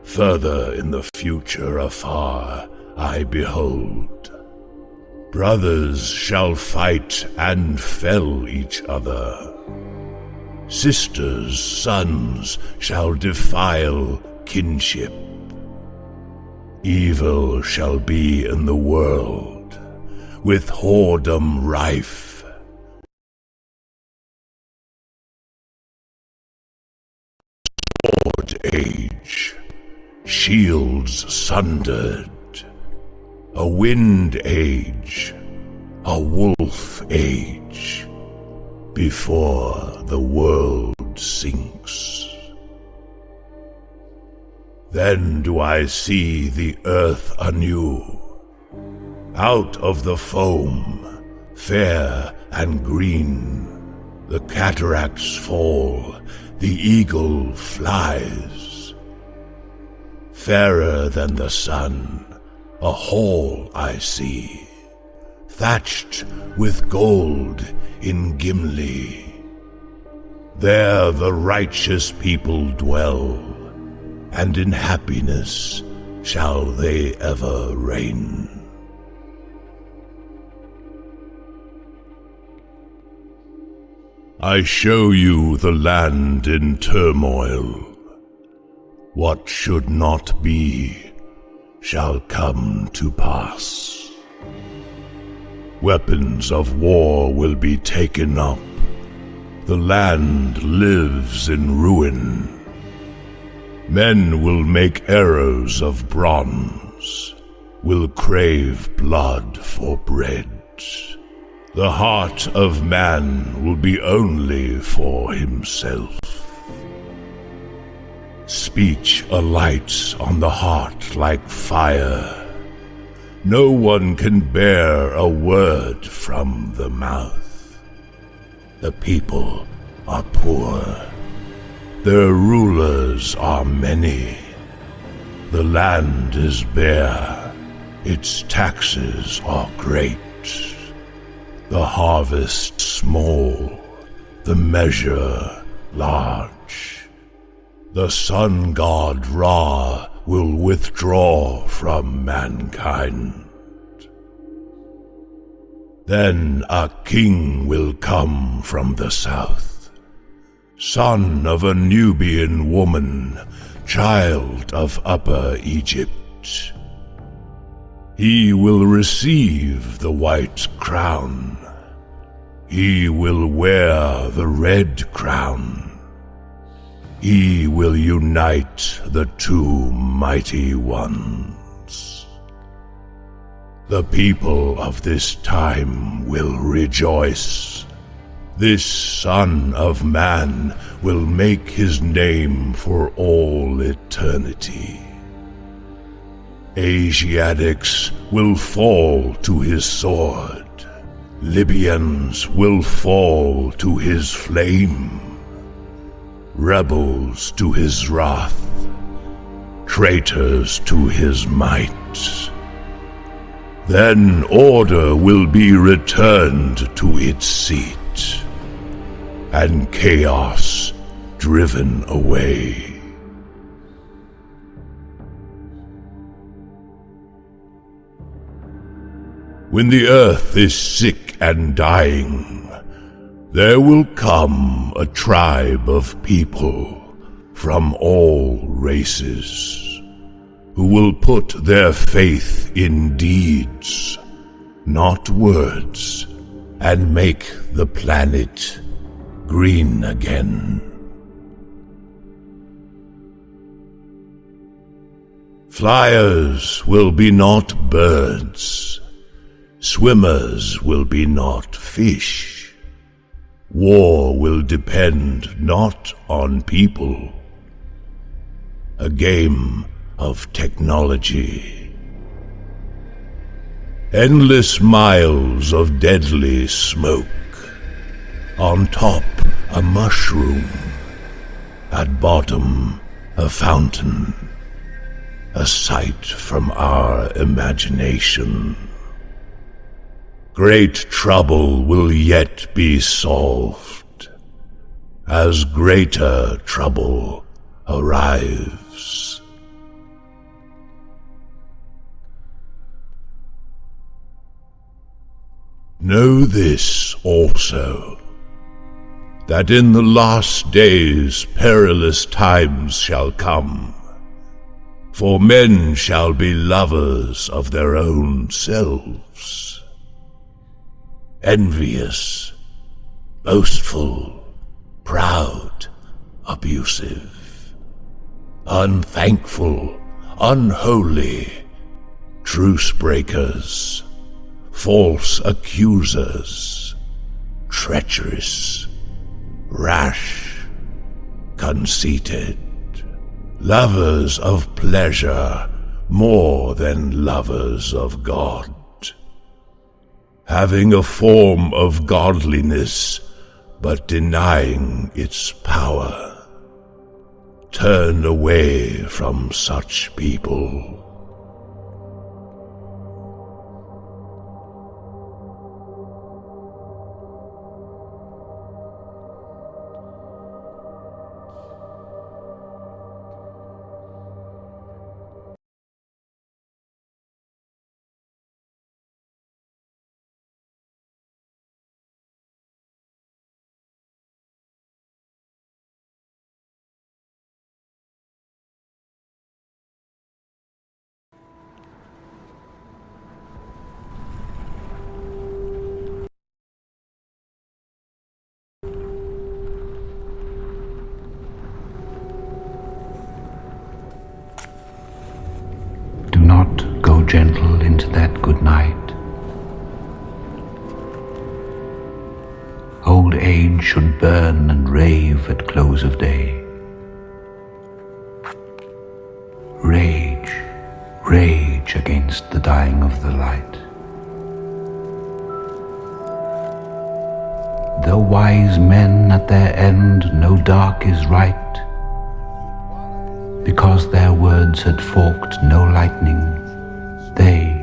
Further in the future afar I behold. Brothers shall fight and fell each other. Sisters, sons shall defile kinship. Evil shall be in the world, with whoredom rife. Sword age, shields sundered. A wind age, a wolf age, before the world sinks. Then do I see the earth anew. Out of the foam, fair and green, the cataracts fall, the eagle flies. Fairer than the sun, a hall I see, thatched with gold in Gimli. There the righteous people dwell, and in happiness shall they ever reign. I show you the land in turmoil. What should not be shall come to pass. Weapons of war will be taken up. The land lives in ruin. Men will make arrows of bronze, will crave blood for bread. The heart of man will be only for himself. Speech alights on the heart like fire. No one can bear a word from the mouth. The people are poor. Their rulers are many. The land is bare. Its taxes are great. The harvest small. The measure large. The sun god Ra will withdraw from mankind. Then a king will come from the south, son of a Nubian woman, child of Upper Egypt. He will receive the white crown. He will wear the red crown. He will unite the two mighty ones. The people of this time will rejoice. This Son of Man will make his name for all eternity. Asiatics will fall to his sword. Libyans will fall to his flame. Rebels to his wrath, traitors to his might. Then order will be returned to its seat, and chaos driven away. When the earth is sick and dying, there will come a tribe of people from all races who will put their faith in deeds, not words, and make the planet green again. Flyers will be not birds, swimmers will be not fish. War will depend not on people. A game of technology. Endless miles of deadly smoke. On top, a mushroom. At bottom, a fountain. A sight from our imagination. Great trouble will yet be solved, as greater trouble arrives. Know this also, that in the last days perilous times shall come, for men shall be lovers of their own selves, envious, boastful, proud, abusive, unthankful, unholy, truce breakers, false accusers, treacherous, rash, conceited, lovers of pleasure more than lovers of God, having a form of godliness but denying its power. Turn away from such people. Do not go gentle into that good night. Old age should burn and rave at close of day. Rage, rage against the dying of the light. Though wise men at their end know dark is right, because their words had forked no lightning, they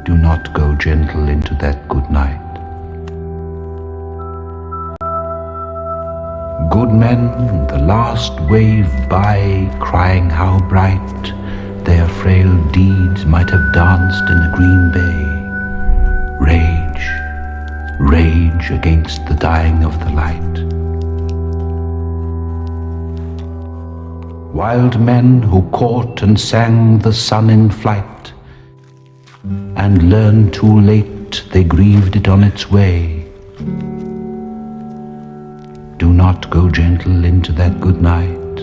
do not go gentle into that good night. Good men, the last wave by, crying how bright their frail deeds might have danced in a green bay. Rage, rage against the dying of the light. Wild men who caught and sang the sun in flight, and learned too late they grieved it on its way. Do not go gentle into that good night.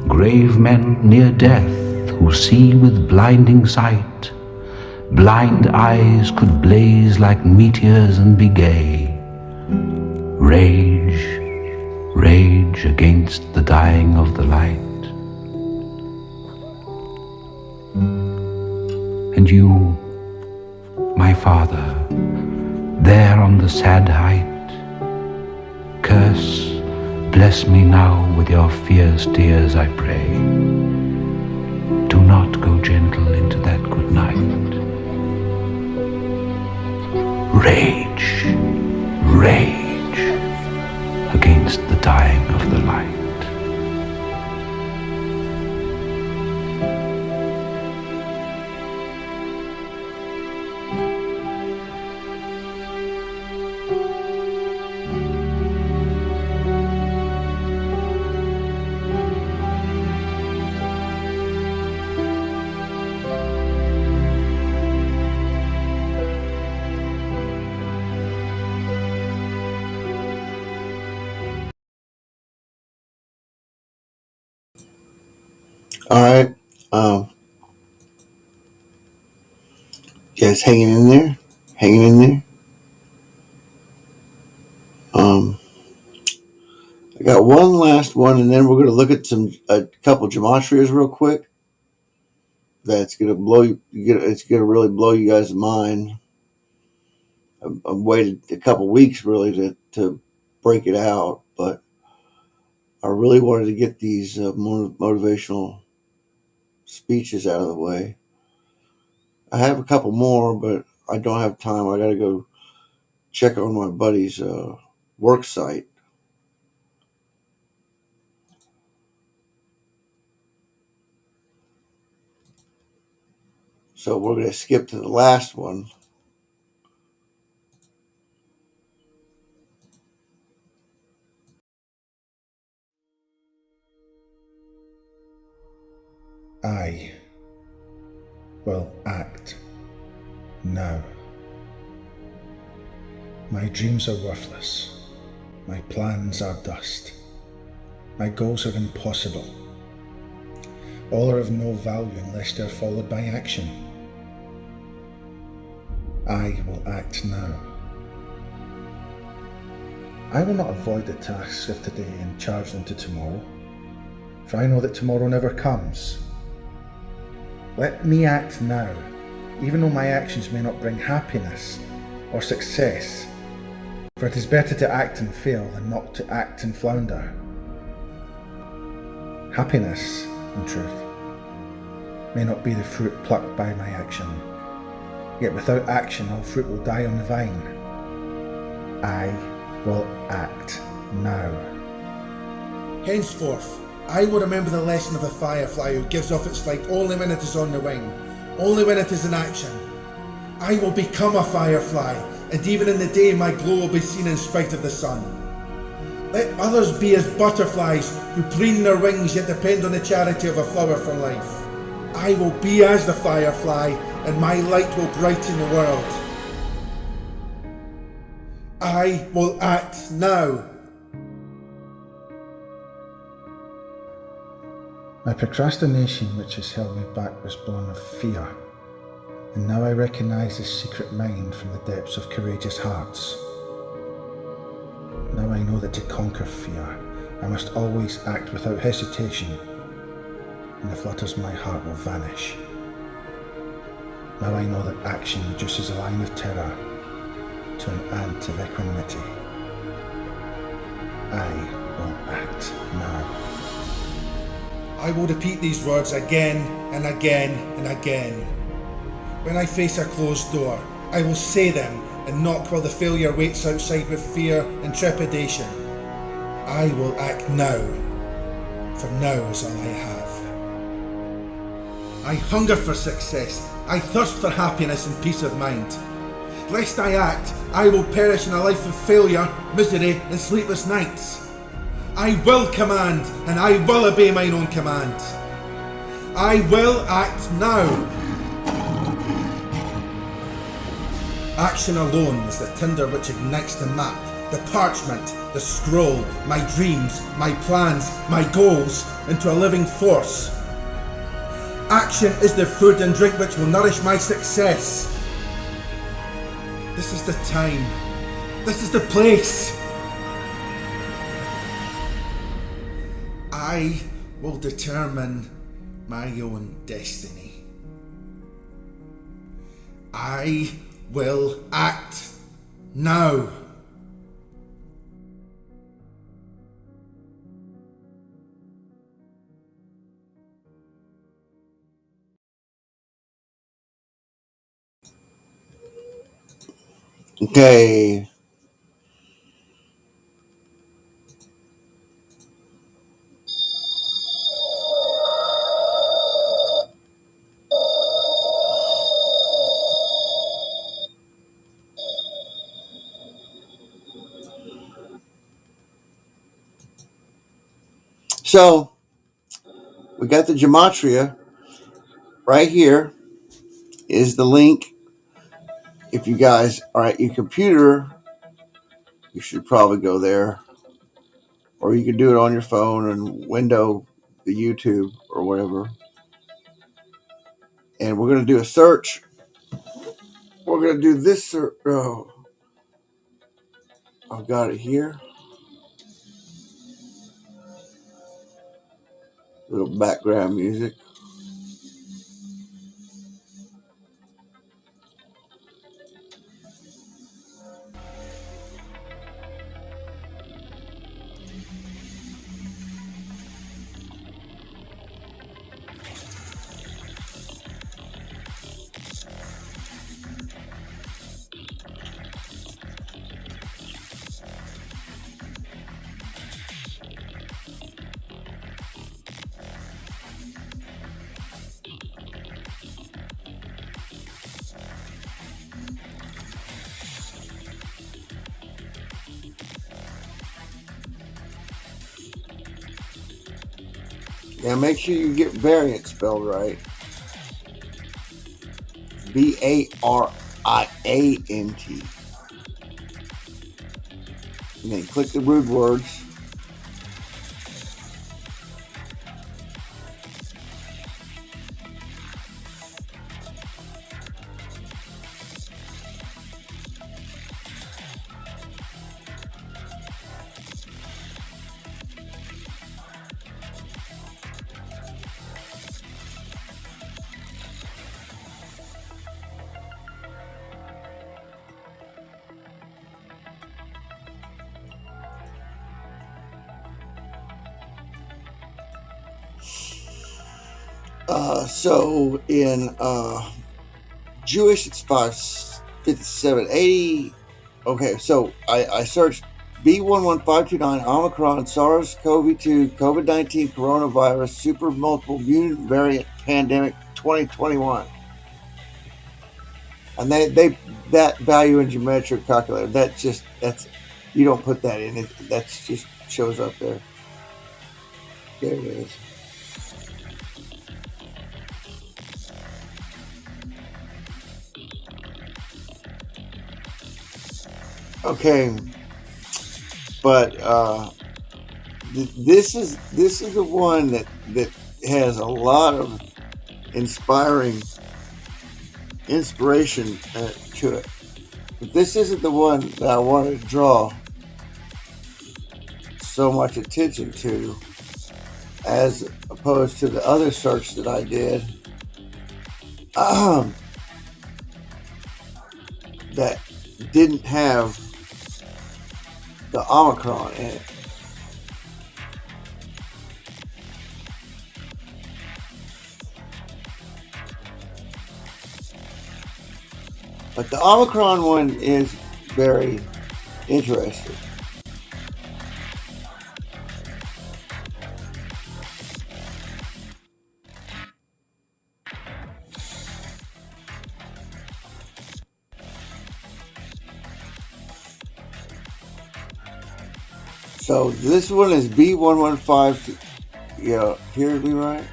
Grave men near death who see with blinding sight, blind eyes could blaze like meteors and be gay. Rage, rage against the dying of the light. And you, my father, there on the sad height, curse, bless me now with your fierce tears, I pray. Do not go gentle into that good night. Rage, rage against the dying of the light. All right. You guys hanging in there? Hanging in there? I got one last one, and then we're going to look at a couple gematrias real quick. That's going to blow you. It's going to really blow you guys' mind. I've waited a couple weeks really to break it out, but I really wanted to get these motivational speeches out of the way. I have a couple more, but I don't have time. I got to go check on my buddy's work site. So we're going to skip to the last one. I will act now. My dreams are worthless. My plans are dust. My goals are impossible. All are of no value unless they are followed by action. I will act now. I will not avoid the tasks of today and charge them to tomorrow, for I know that tomorrow never comes. Let me act now, even though my actions may not bring happiness or success, for it is better to act and fail than not to act and flounder. Happiness, in truth, may not be the fruit plucked by my action, yet without action all fruit will die on the vine. I will act now. Henceforth, I will remember the lesson of the firefly who gives off its light only when it is on the wing, only when it is in action. I will become a firefly, and even in the day my glow will be seen in spite of the sun. Let others be as butterflies who preen their wings yet depend on the charity of a flower for life. I will be as the firefly, and my light will brighten the world. I will act now. My procrastination, which has held me back, was born of fear, and now I recognize the secret mind from the depths of courageous hearts. Now I know that to conquer fear, I must always act without hesitation, and the flutters my heart will vanish. Now I know that action reduces a line of terror to an ant of equanimity. I will act now. I will repeat these words again and again and again. When I face a closed door, I will say them and knock while the failure waits outside with fear and trepidation. I will act now, for now is all I have. I hunger for success. I thirst for happiness and peace of mind. Lest I act, I will perish in a life of failure, misery, and sleepless nights. I will command, and I will obey mine own command. I will act now. Action alone is the tinder which ignites the map, the parchment, the scroll, my dreams, my plans, my goals into a living force. Action is the food and drink which will nourish my success. This is the time. This is the place. I will determine my own destiny. I will act now. Okay. So we got the Gematria right here is the link. If you guys are at your computer, you should probably go there, or you can do it on your phone and window the YouTube or whatever. And we're going to do a search. We're going to do this search. Oh, I've got it here. Little background music. Now make sure you get variant spelled right. VARIANT. And then click the rude words. So in Jewish, it's 55780. Okay, so I searched B11529 Omicron SARS-CoV-2 COVID-19 coronavirus super multiple mutant variant pandemic 2021. And they that value in Gematria calculator, that's you don't put that in, that's just shows up there. There it is. Okay, but this is the one that has a lot of inspiration to it. But this isn't the one that I wanted to draw so much attention to, as opposed to the other search that I did that didn't have the Omicron in it. But the Omicron one is very interesting. So this one is B115. Yeah, hear me right?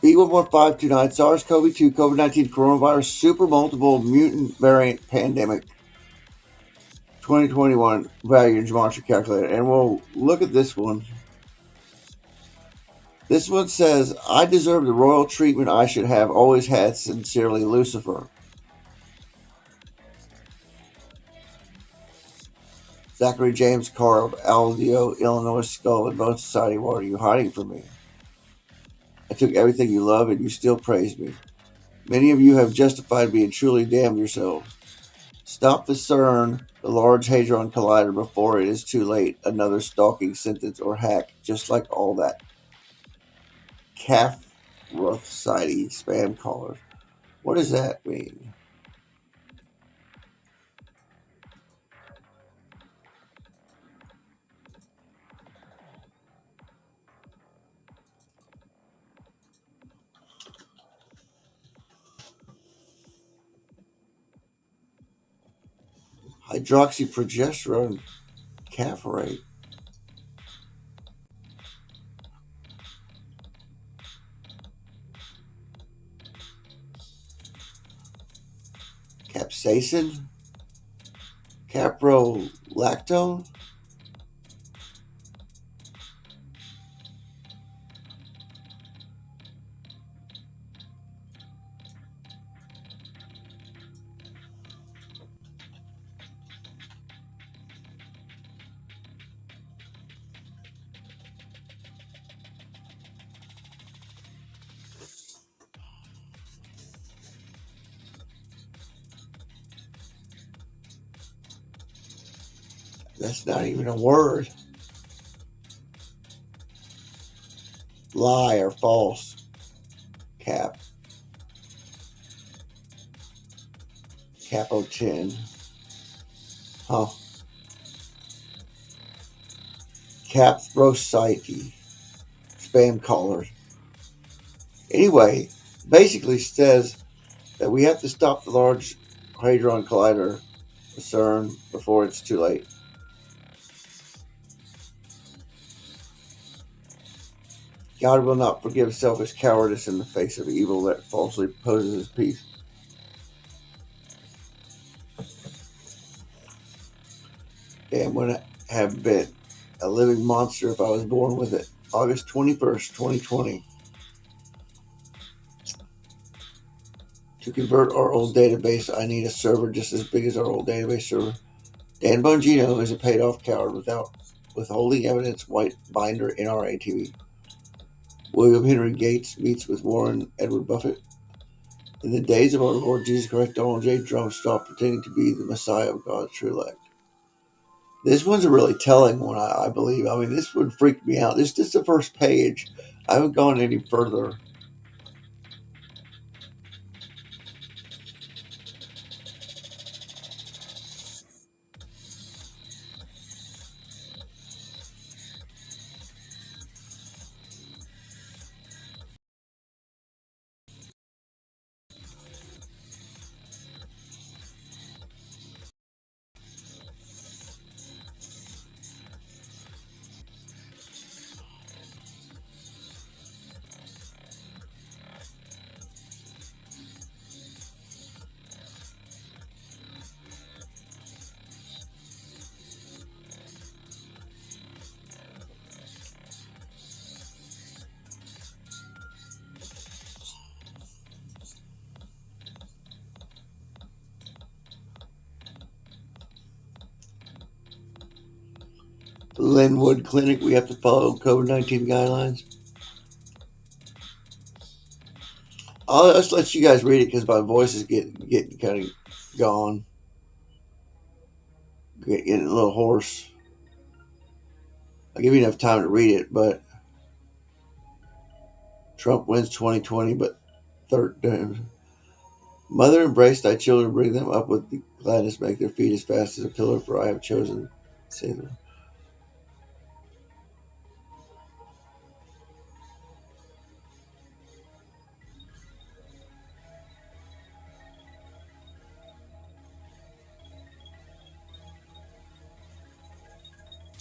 B11529 SARS-CoV-2 COVID-19 coronavirus super multiple mutant variant pandemic 2021 value in Gematria calculator. And we'll look at this one. This one says, I deserve the royal treatment I should have always had. Sincerely, Lucifer. Zachary James Carr of Aldeo, Illinois Skull and Bone Society. What are you hiding from me? I took everything you love and you still praise me. Many of you have justified me and truly damned yourselves. Stop the CERN, the Large Hadron Collider, before it is too late. Another stalking sentence or hack, just like all that Rothschild spam callers. What does that mean? Hydroxyprogesterone caffeine. Capsaicin. Caprolactone. That's not even a word. Lie or false. Cap. Capo 10. Huh. Capthrosite. Spam callers. Anyway, basically says that we have to stop the Large Hadron Collider, the CERN, before it's too late. God will not forgive selfish cowardice in the face of evil that falsely opposes his peace. And would have been a living monster if I was born with it. August 21st, 2020. To convert our old database, I need a server just as big as our old database server. Dan Bongino is a paid-off coward without withholding evidence, white binder NRA TV. William Henry Gates meets with Warren Edward Buffett. In the days of our Lord Jesus Christ, Donald J. Trump stopped pretending to be the Messiah of God's true elect. This one's a really telling one, I believe. I mean, this one freaked me out. This is just the first page. I haven't gone any further. Linwood Clinic, we have to follow COVID-19 guidelines. I'll just let you guys read it because my voice is getting kind of gone. Getting a little hoarse. I'll give you enough time to read it, but Trump wins 2020, but third. Mother, embrace thy children, bring them up with gladness, make their feet as fast as a pillar, for I have chosen. Say them.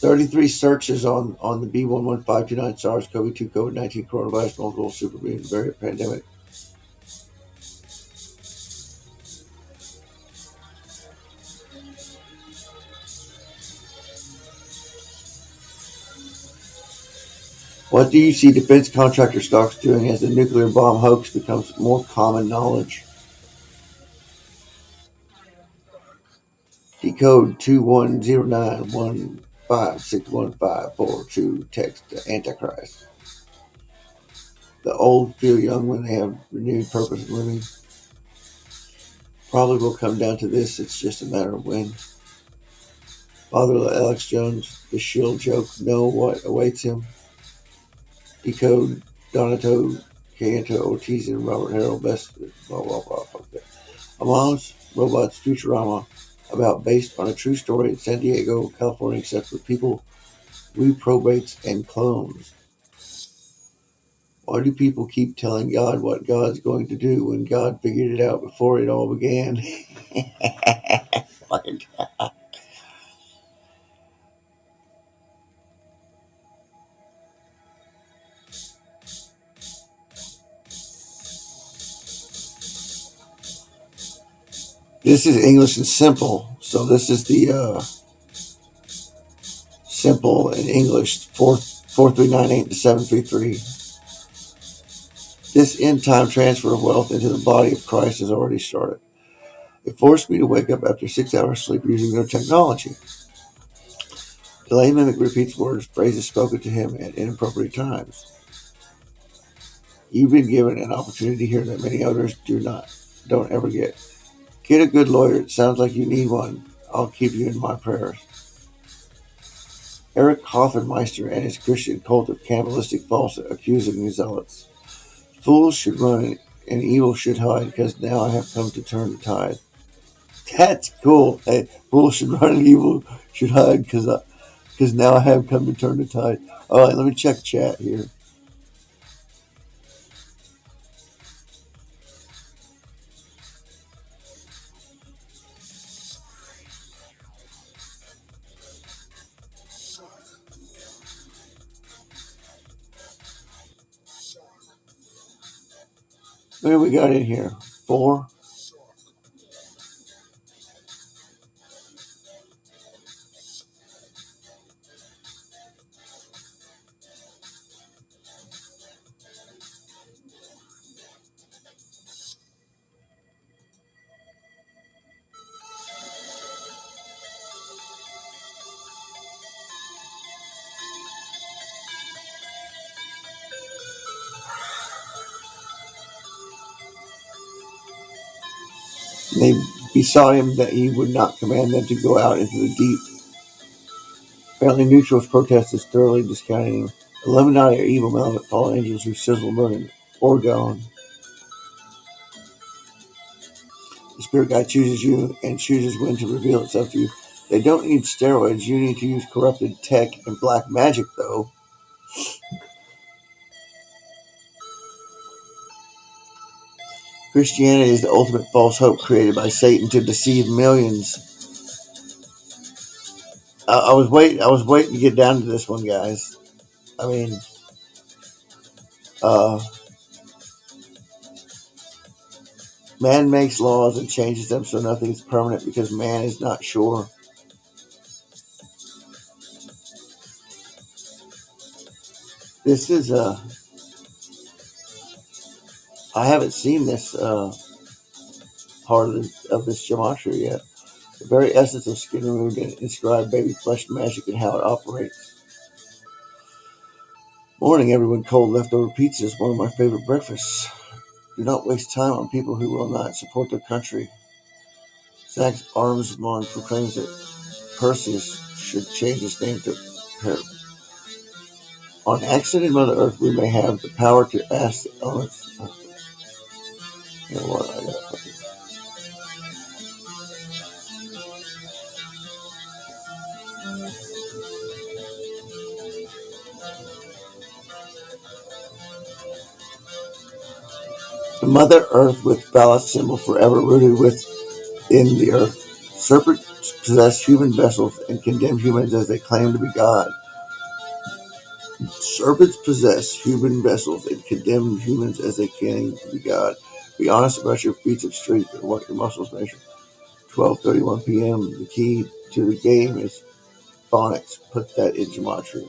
$33 searches on the B11529 SARS-CoV-2 COVID-19 coronavirus multiple supermutant variant pandemic. What do you see defense contractor stocks doing as the nuclear bomb hoax becomes more common knowledge? Decode 2109156154 text to Antichrist. The old feel young when they have renewed purpose of living. Probably will come down to this. It's just a matter of when. Father Alex Jones, the shield joke, know what awaits him. Decode Donato Canto Ortiz and Robert Harold Best. Blah, blah, blah. Amongst Robots Futurama, about based on a true story in San Diego, California, except for people, reprobates, and clones. Why do people keep telling God what God's going to do when God figured it out before it all began? Fucking God. This is English and simple, so this is the simple in English 4398 to 733. This end-time transfer of wealth into the body of Christ has already started. It forced me to wake up after 6 hours sleep using their technology. The lay mimic repeats words, phrases spoken to him at inappropriate times. You've been given an opportunity here that many others don't ever get. Get a good lawyer. It sounds like you need one. I'll keep you in my prayers. Eric Hoffenmeister and his Christian cult of cannibalistic false accusing zealots. Fools should run and evil should hide, because now I have come to turn the tide. That's cool. Hey, fools should run and evil should hide, because now I have come to turn the tide. All right, let me check chat here. What do we got in here? 4? They besought him that he would not command them to go out into the deep. Apparently, neutrals protested, thoroughly discounting him. Illuminati are evil, malevolent fallen angels who sizzle, burn, orgone. The spirit guide chooses you and chooses when to reveal itself to you. They don't need steroids. You need to use corrupted tech and black magic, though. Christianity is the ultimate false hope created by Satan to deceive millions. I was waiting to get down to this one, guys. I mean, man makes laws and changes them so nothing is permanent because man is not sure. This is I haven't seen this part of this gematria yet. The very essence of skin removed and inscribed baby flesh magic and how it operates. Morning, everyone. Cold leftover pizza is one of my favorite breakfasts. Do not waste time on people who will not support their country. Zach Armstrong proclaims that Perseus should change his name to Per. On accident, Mother Earth, we may have the power to ask the elements. You know what? I got fucking. The Mother Earth with phallus symbol forever rooted within the earth. Serpents possess human vessels and condemn humans as they claim to be God. Serpents possess human vessels and condemn humans as they claim to be God. Be honest about your feats of strength and what your muscles measure. 12:31 p.m. The key to the game is phonics. Put that in gematria.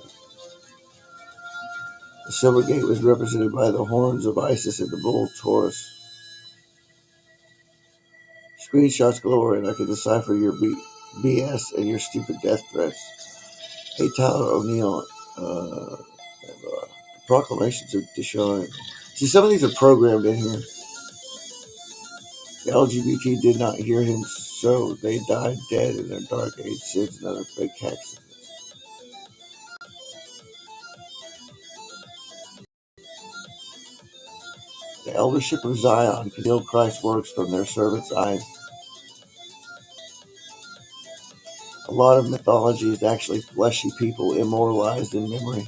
The silver gate was represented by the horns of Isis and the bull Taurus. Screenshots galore, and I can decipher your BS and your stupid death threats. Hey, Tyler O'Neill, proclamations of Deshaun. See, some of these are programmed in here. The LGBT did not hear him, so they died dead in their dark age sins and other fake hacks. The eldership of Zion concealed Christ's works from their servants' eyes. A lot of mythology is actually fleshy people immortalized in memory.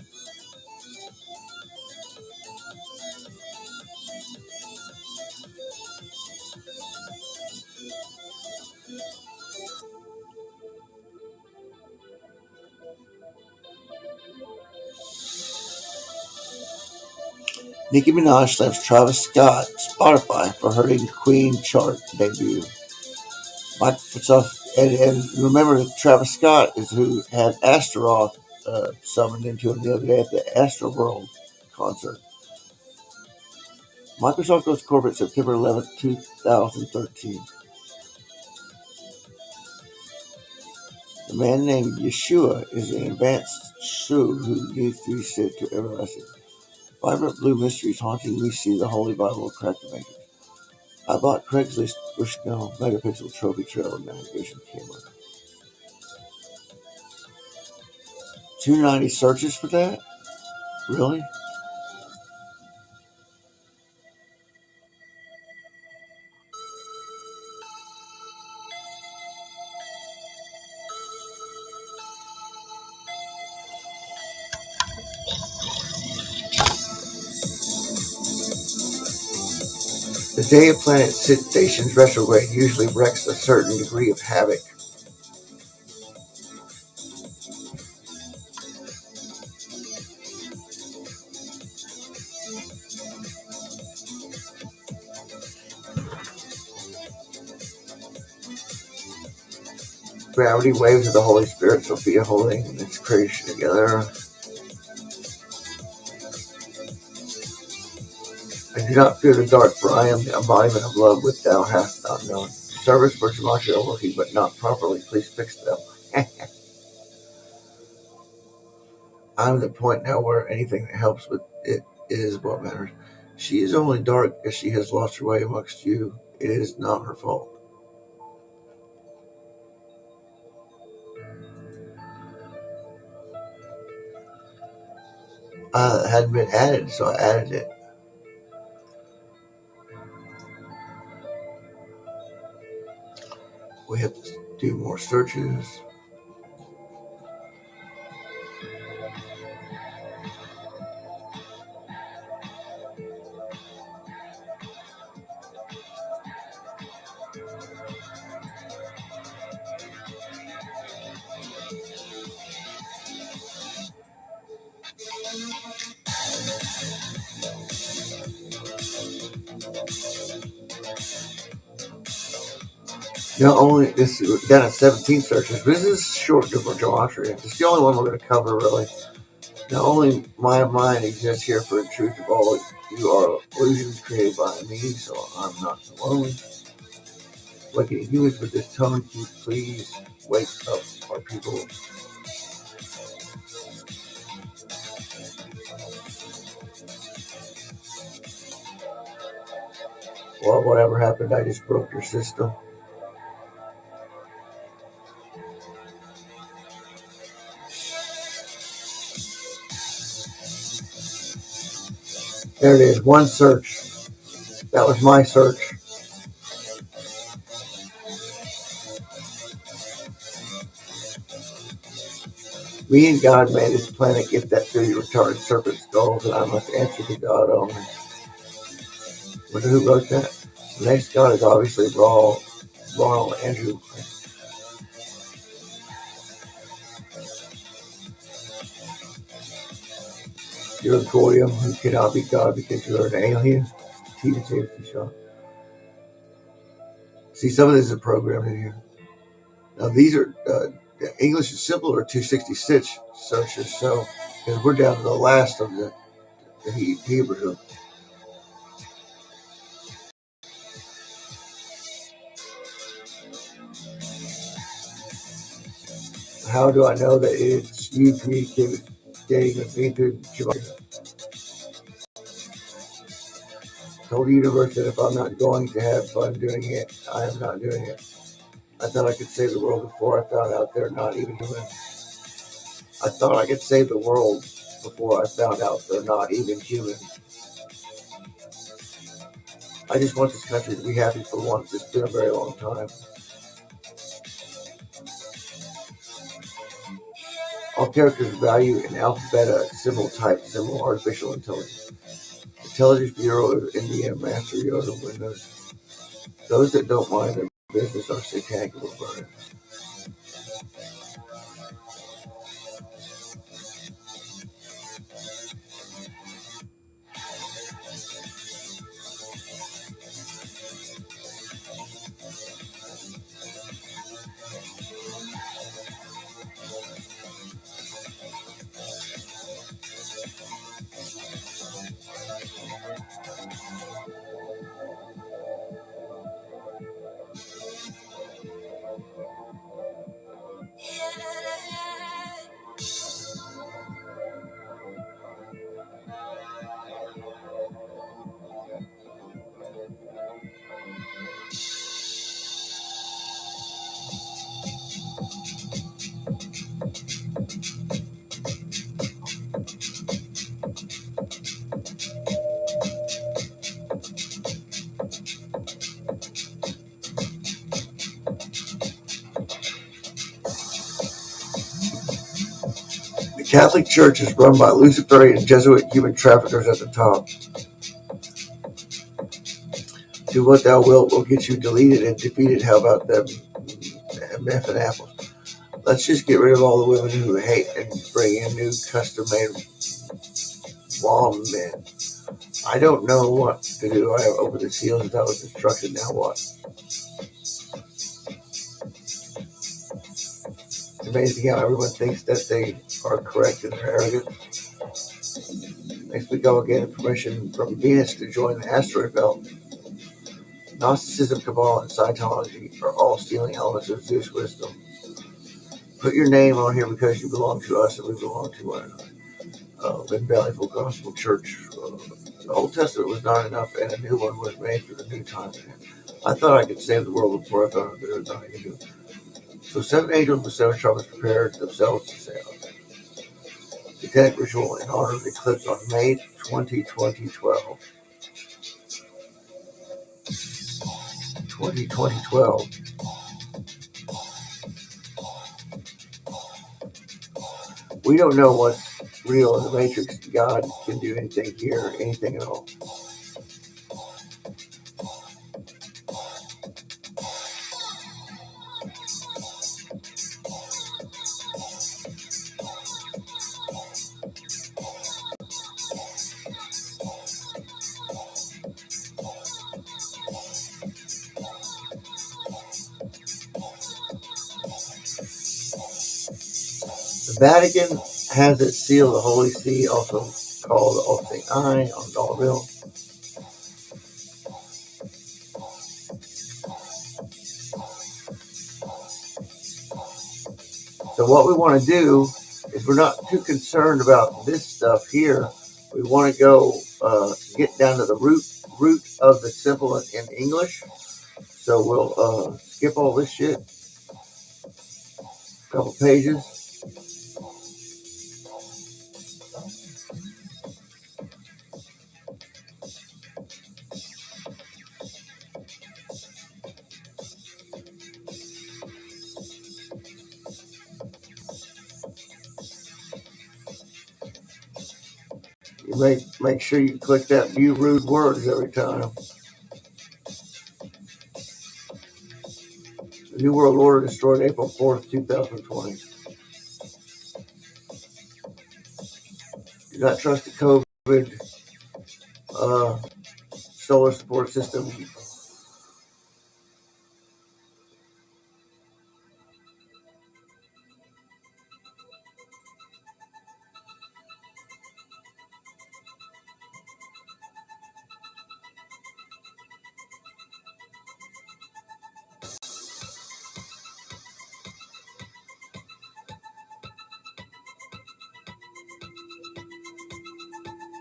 Nicki Minaj slaps Travis Scott, Spotify, for hurting Queen chart debut. Microsoft, and remember that Travis Scott is who had Astaroth summoned into him the other day at the Astro World concert. Microsoft goes corporate September 11th, 2013. A man named Yeshua is an advanced Shu who needs to be sent to everlasting. Vibrant blue mysteries haunting we see the Holy Bible of Cracker Makers. I bought Craigslist Bushnell megapixel trophy trail navigation camera. 290 searches for that? Really? The day a planet stations retrograde usually wreaks a certain degree of havoc. gravity waves of the Holy Spirit, Sophia holding its creation together. I do not fear the dark, for I am the embodiment of love which thou hast not known. Service for Gematria overheat, but not properly. Please fix them. I'm at the point now where anything that helps with it is what matters. She is only dark because she has lost her way amongst you. It is not her fault. It hadn't been added, so I added it. We have to do more searches. Not only this, we're down at 17 searches, but this is short for Gematria. It's the only one we're going to cover, really. Not only my mind exists here for the truth of all you are illusions created by me, so I'm not alone. Waking humans with this tone, please wake up our people. Well, whatever happened, I just broke your system. There it is, one search. That was my search. Me and God made this planet get that through your retarded serpent skulls, and I must answer to God only. Wonder who wrote that? The next God is obviously Ronald Andrew. You're a Goyim who cannot be God because you're an alien. Tina Jameson Shaw. See, some of this is programmed in here. Now, these are English is simpler 266 searches, so because we're down to the last of the Hebrew. How do I know that it's you communicating with me through Gematria? Told the universe that if I'm not going to have fun doing it, I am not doing it. I thought I could save the world before I found out they're not even human. I thought I could save the world before I found out they're not even human. I just want this country to be happy for once. It's been a very long time. All characters value an alphabet, symbol type, symbol artificial intelligence. Intelligence Bureau of India, Master Yoda Windows. Those that don't mind their business are satanic and will burn it. The Catholic Church is run by Luciferian Jesuit human traffickers at the top. Do what thou wilt will get you deleted and defeated. How about them meth and apples? Let's just get rid of all the women who hate and bring in new custom-made women. I don't know what to do. I have opened the seals without was instructed. Now what? It's amazing how everyone thinks that they are correct in their arrogance. Next we go again, permission from Venus to join the asteroid belt. Gnosticism, Kabbalah, and Scientology are all stealing elements of Zeus wisdom. Put your name on here because you belong to us and we belong to one another. Lynn Valleyville Gospel Church. The Old Testament was not enough, and a new one was made for the new time. I thought I could save the world before I thought there was nothing to do. So 7 angels with 7 trumpets prepared themselves to sail. Satanic ritual in honor of the eclipse on May 20, 2012. 2012. We don't know what's real in the Matrix. God can do anything here, anything at all. The Vatican has its seal, the Holy See, also called the Ultimate Eye on dollar bill. So what we want to do is we're not too concerned about this stuff here. We want to go get down to the root of the symbol in English. So we'll skip all this shit. A couple pages. You make sure you click that view rude words every time. The New World Order destroyed April 4th, 2020. Do not trust the COVID solar support system.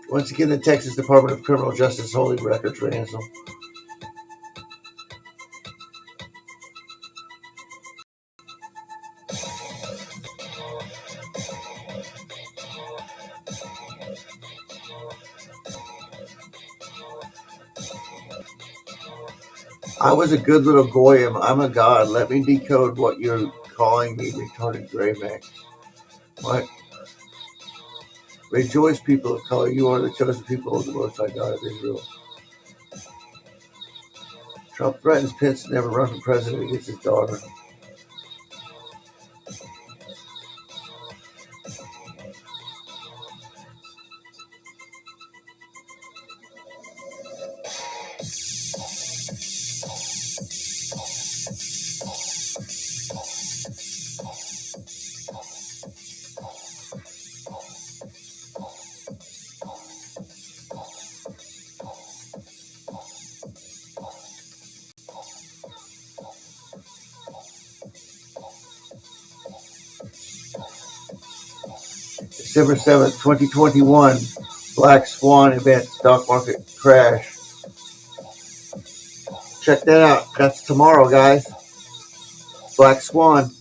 Once again, the Texas Department of Criminal Justice holding records ransom. I was a good little goyim. I'm a god. Let me decode what you're calling me, retarded gray man. What? Rejoice, people of color. You are the chosen people of the Most High God of Israel. Trump threatens Pence to never run for president against his daughter. December 7th, 2021. Black Swan event. Stock market crash. Check that out. That's tomorrow, guys. Black Swan.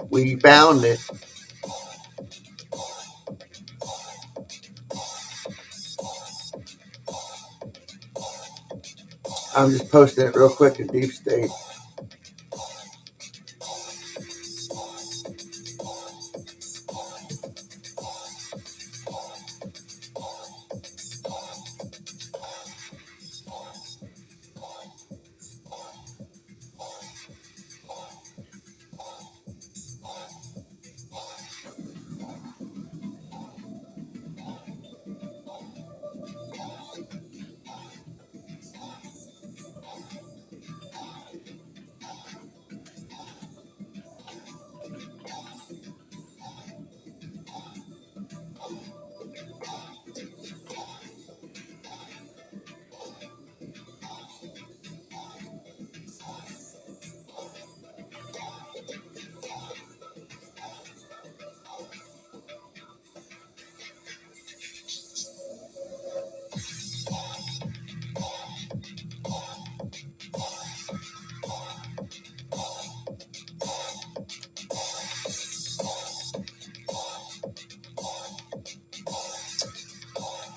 We found it. I'm just posting it real quick in Deep State.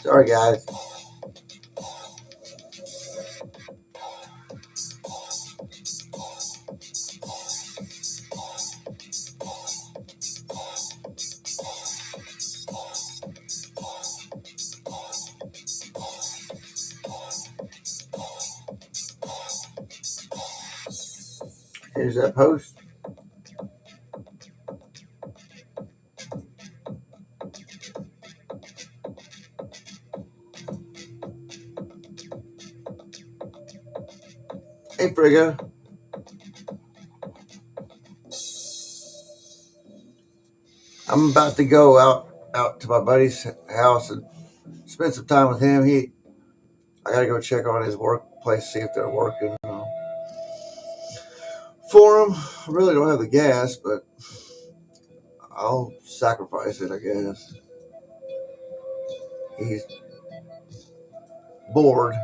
Sorry, guys. Here's that post. Hey, Frigga. I'm about to go out to my buddy's house and spend some time with him. I gotta go check on his workplace, see if they're working for him. I really don't have the gas, but I'll sacrifice it, I guess. He's bored.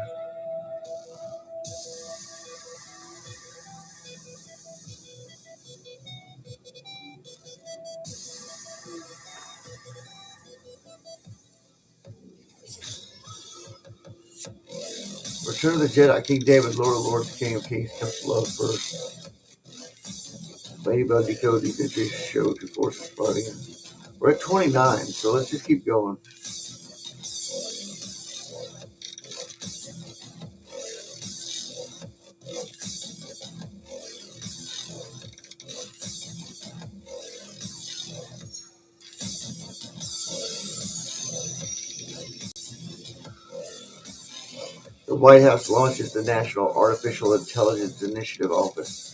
Return of the Jedi, King David, Lord of Lords, King of Kings, comes to love first. Ladybug decode these entries show two forces fighting. We're at 29, so let's just keep going. The White House launches the National Artificial Intelligence Initiative Office.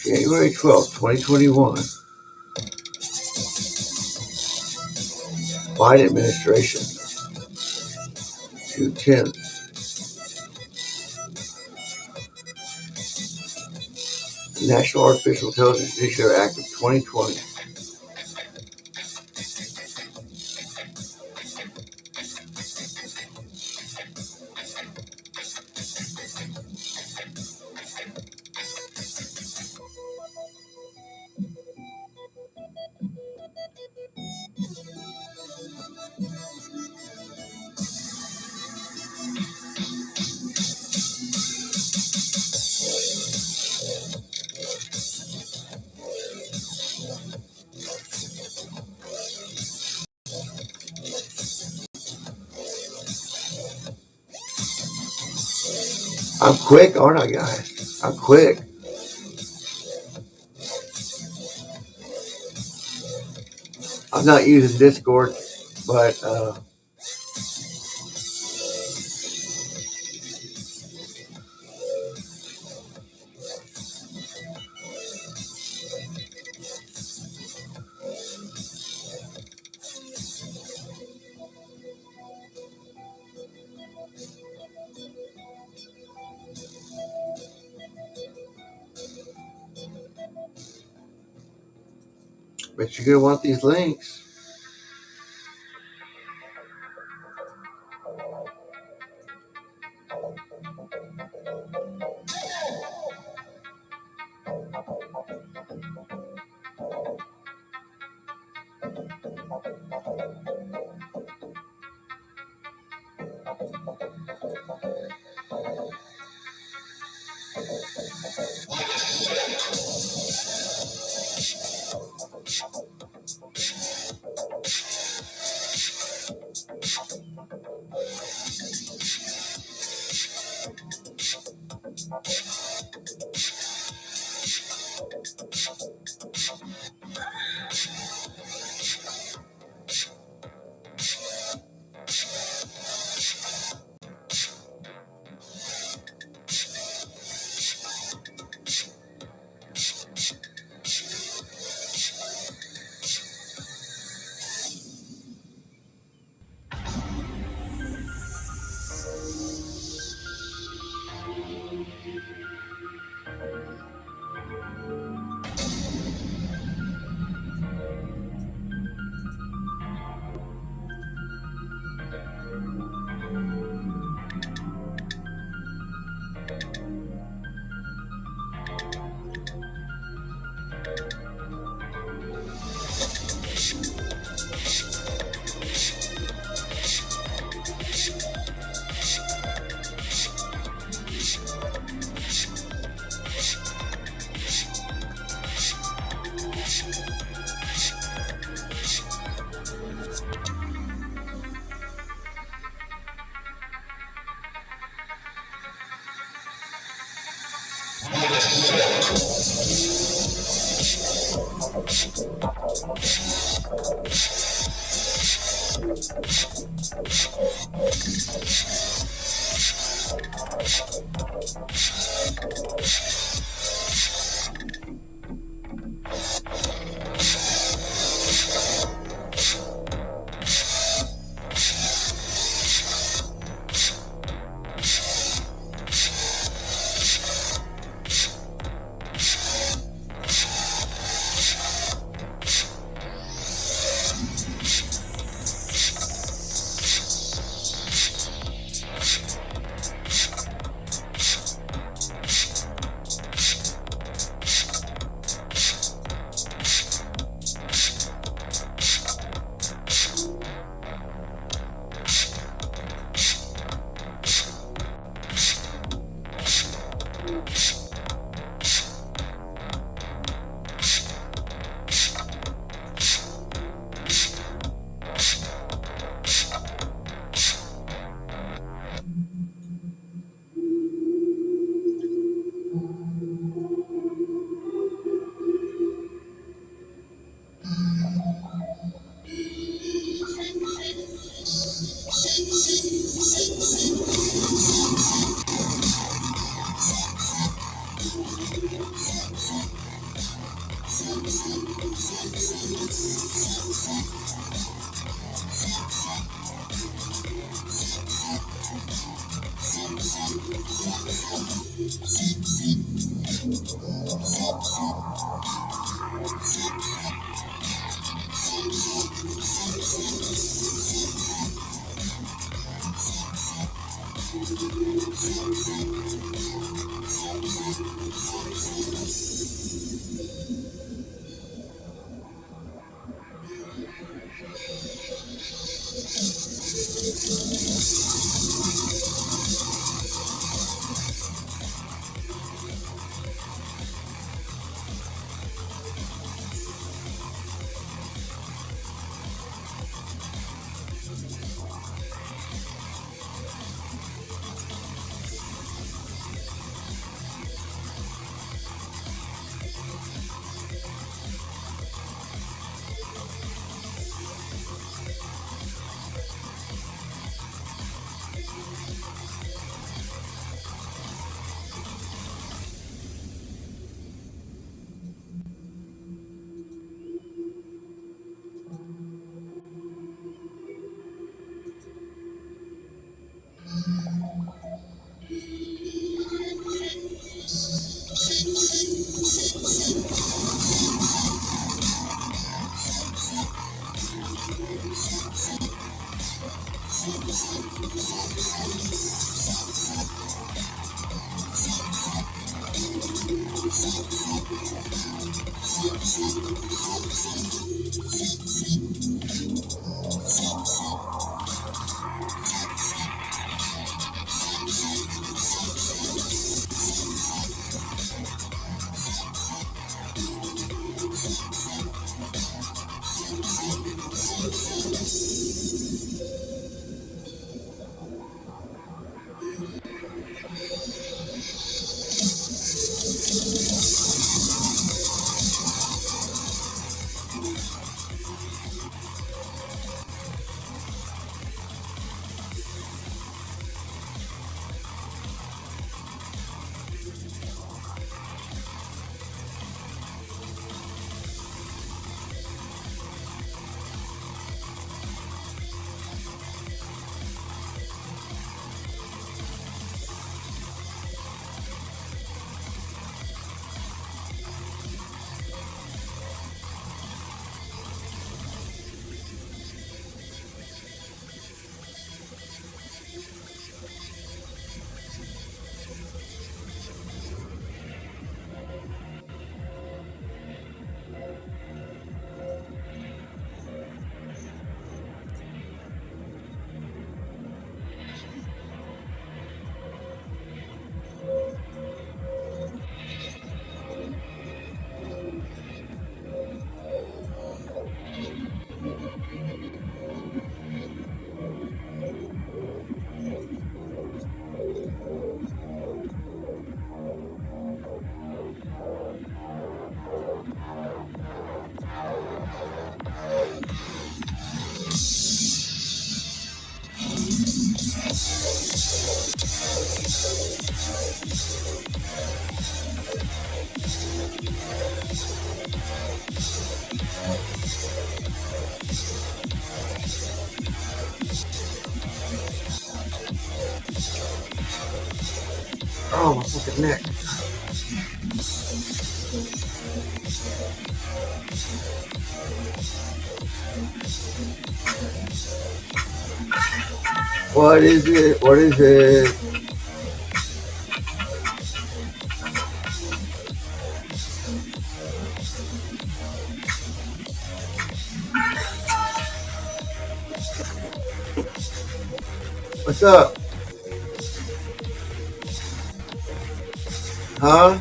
January 12th, 2021. Biden administration. June 10th. National Artificial Intelligence Initiative Act of 2020. I'm quick, aren't I, guys? I'm quick. I'm not using Discord, but you're gonna want these links. Oh, my fucking neck. What is it? What is it? What's up? Huh?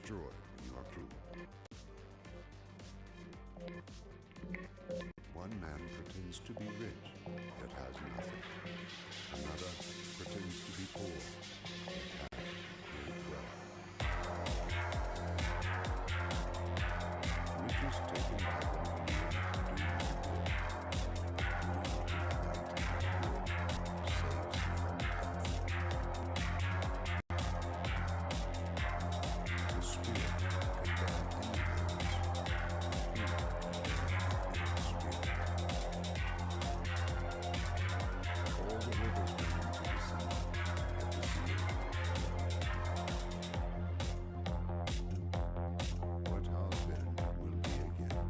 destroyed when you are cruel. One man pretends to be rich, yet has nothing. Another pretends to be poor, yet has great wealth. Riches taken by one man do no good. The spirit can bear any burdens. All the rivers run into the sea, yet the sea is what has been will be again.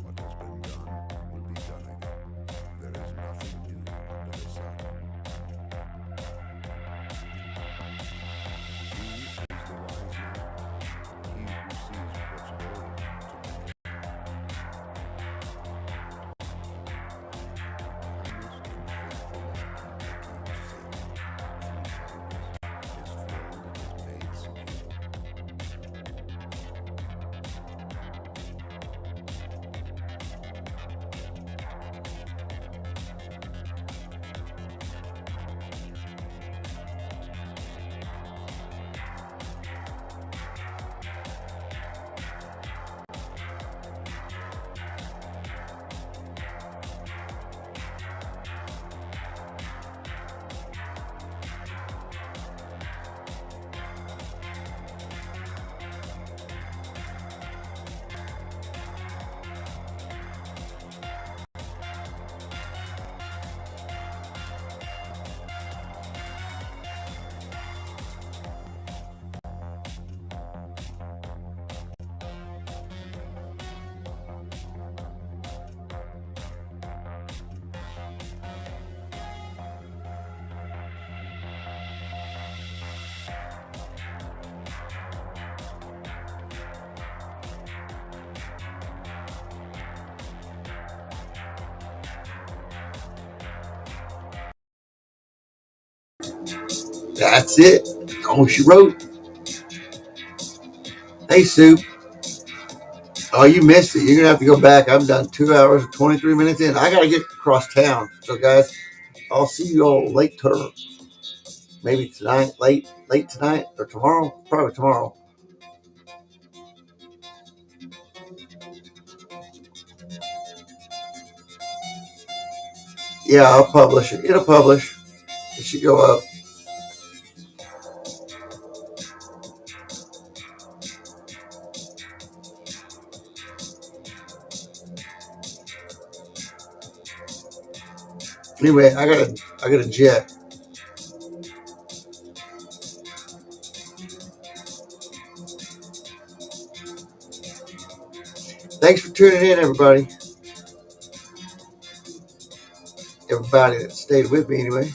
What has been done will be done again. There is nothing new under the sun. Who is the wise man? He who sees what's old to be. Kindness and faithfulness make you safe. Through kindness, his throne is made secure. That's it. Oh, she wrote. Hey, Sue. Oh, you missed it. You're going to have to go back. I'm done 2 hours and 23 minutes in. I got to get across town. So, guys, I'll see you all later. Maybe tonight, late tonight or tomorrow. Probably tomorrow. Yeah, I'll publish it. It'll publish. It should go up. Anyway, I got a jet. Thanks for tuning in, everybody. Everybody that stayed with me, anyway.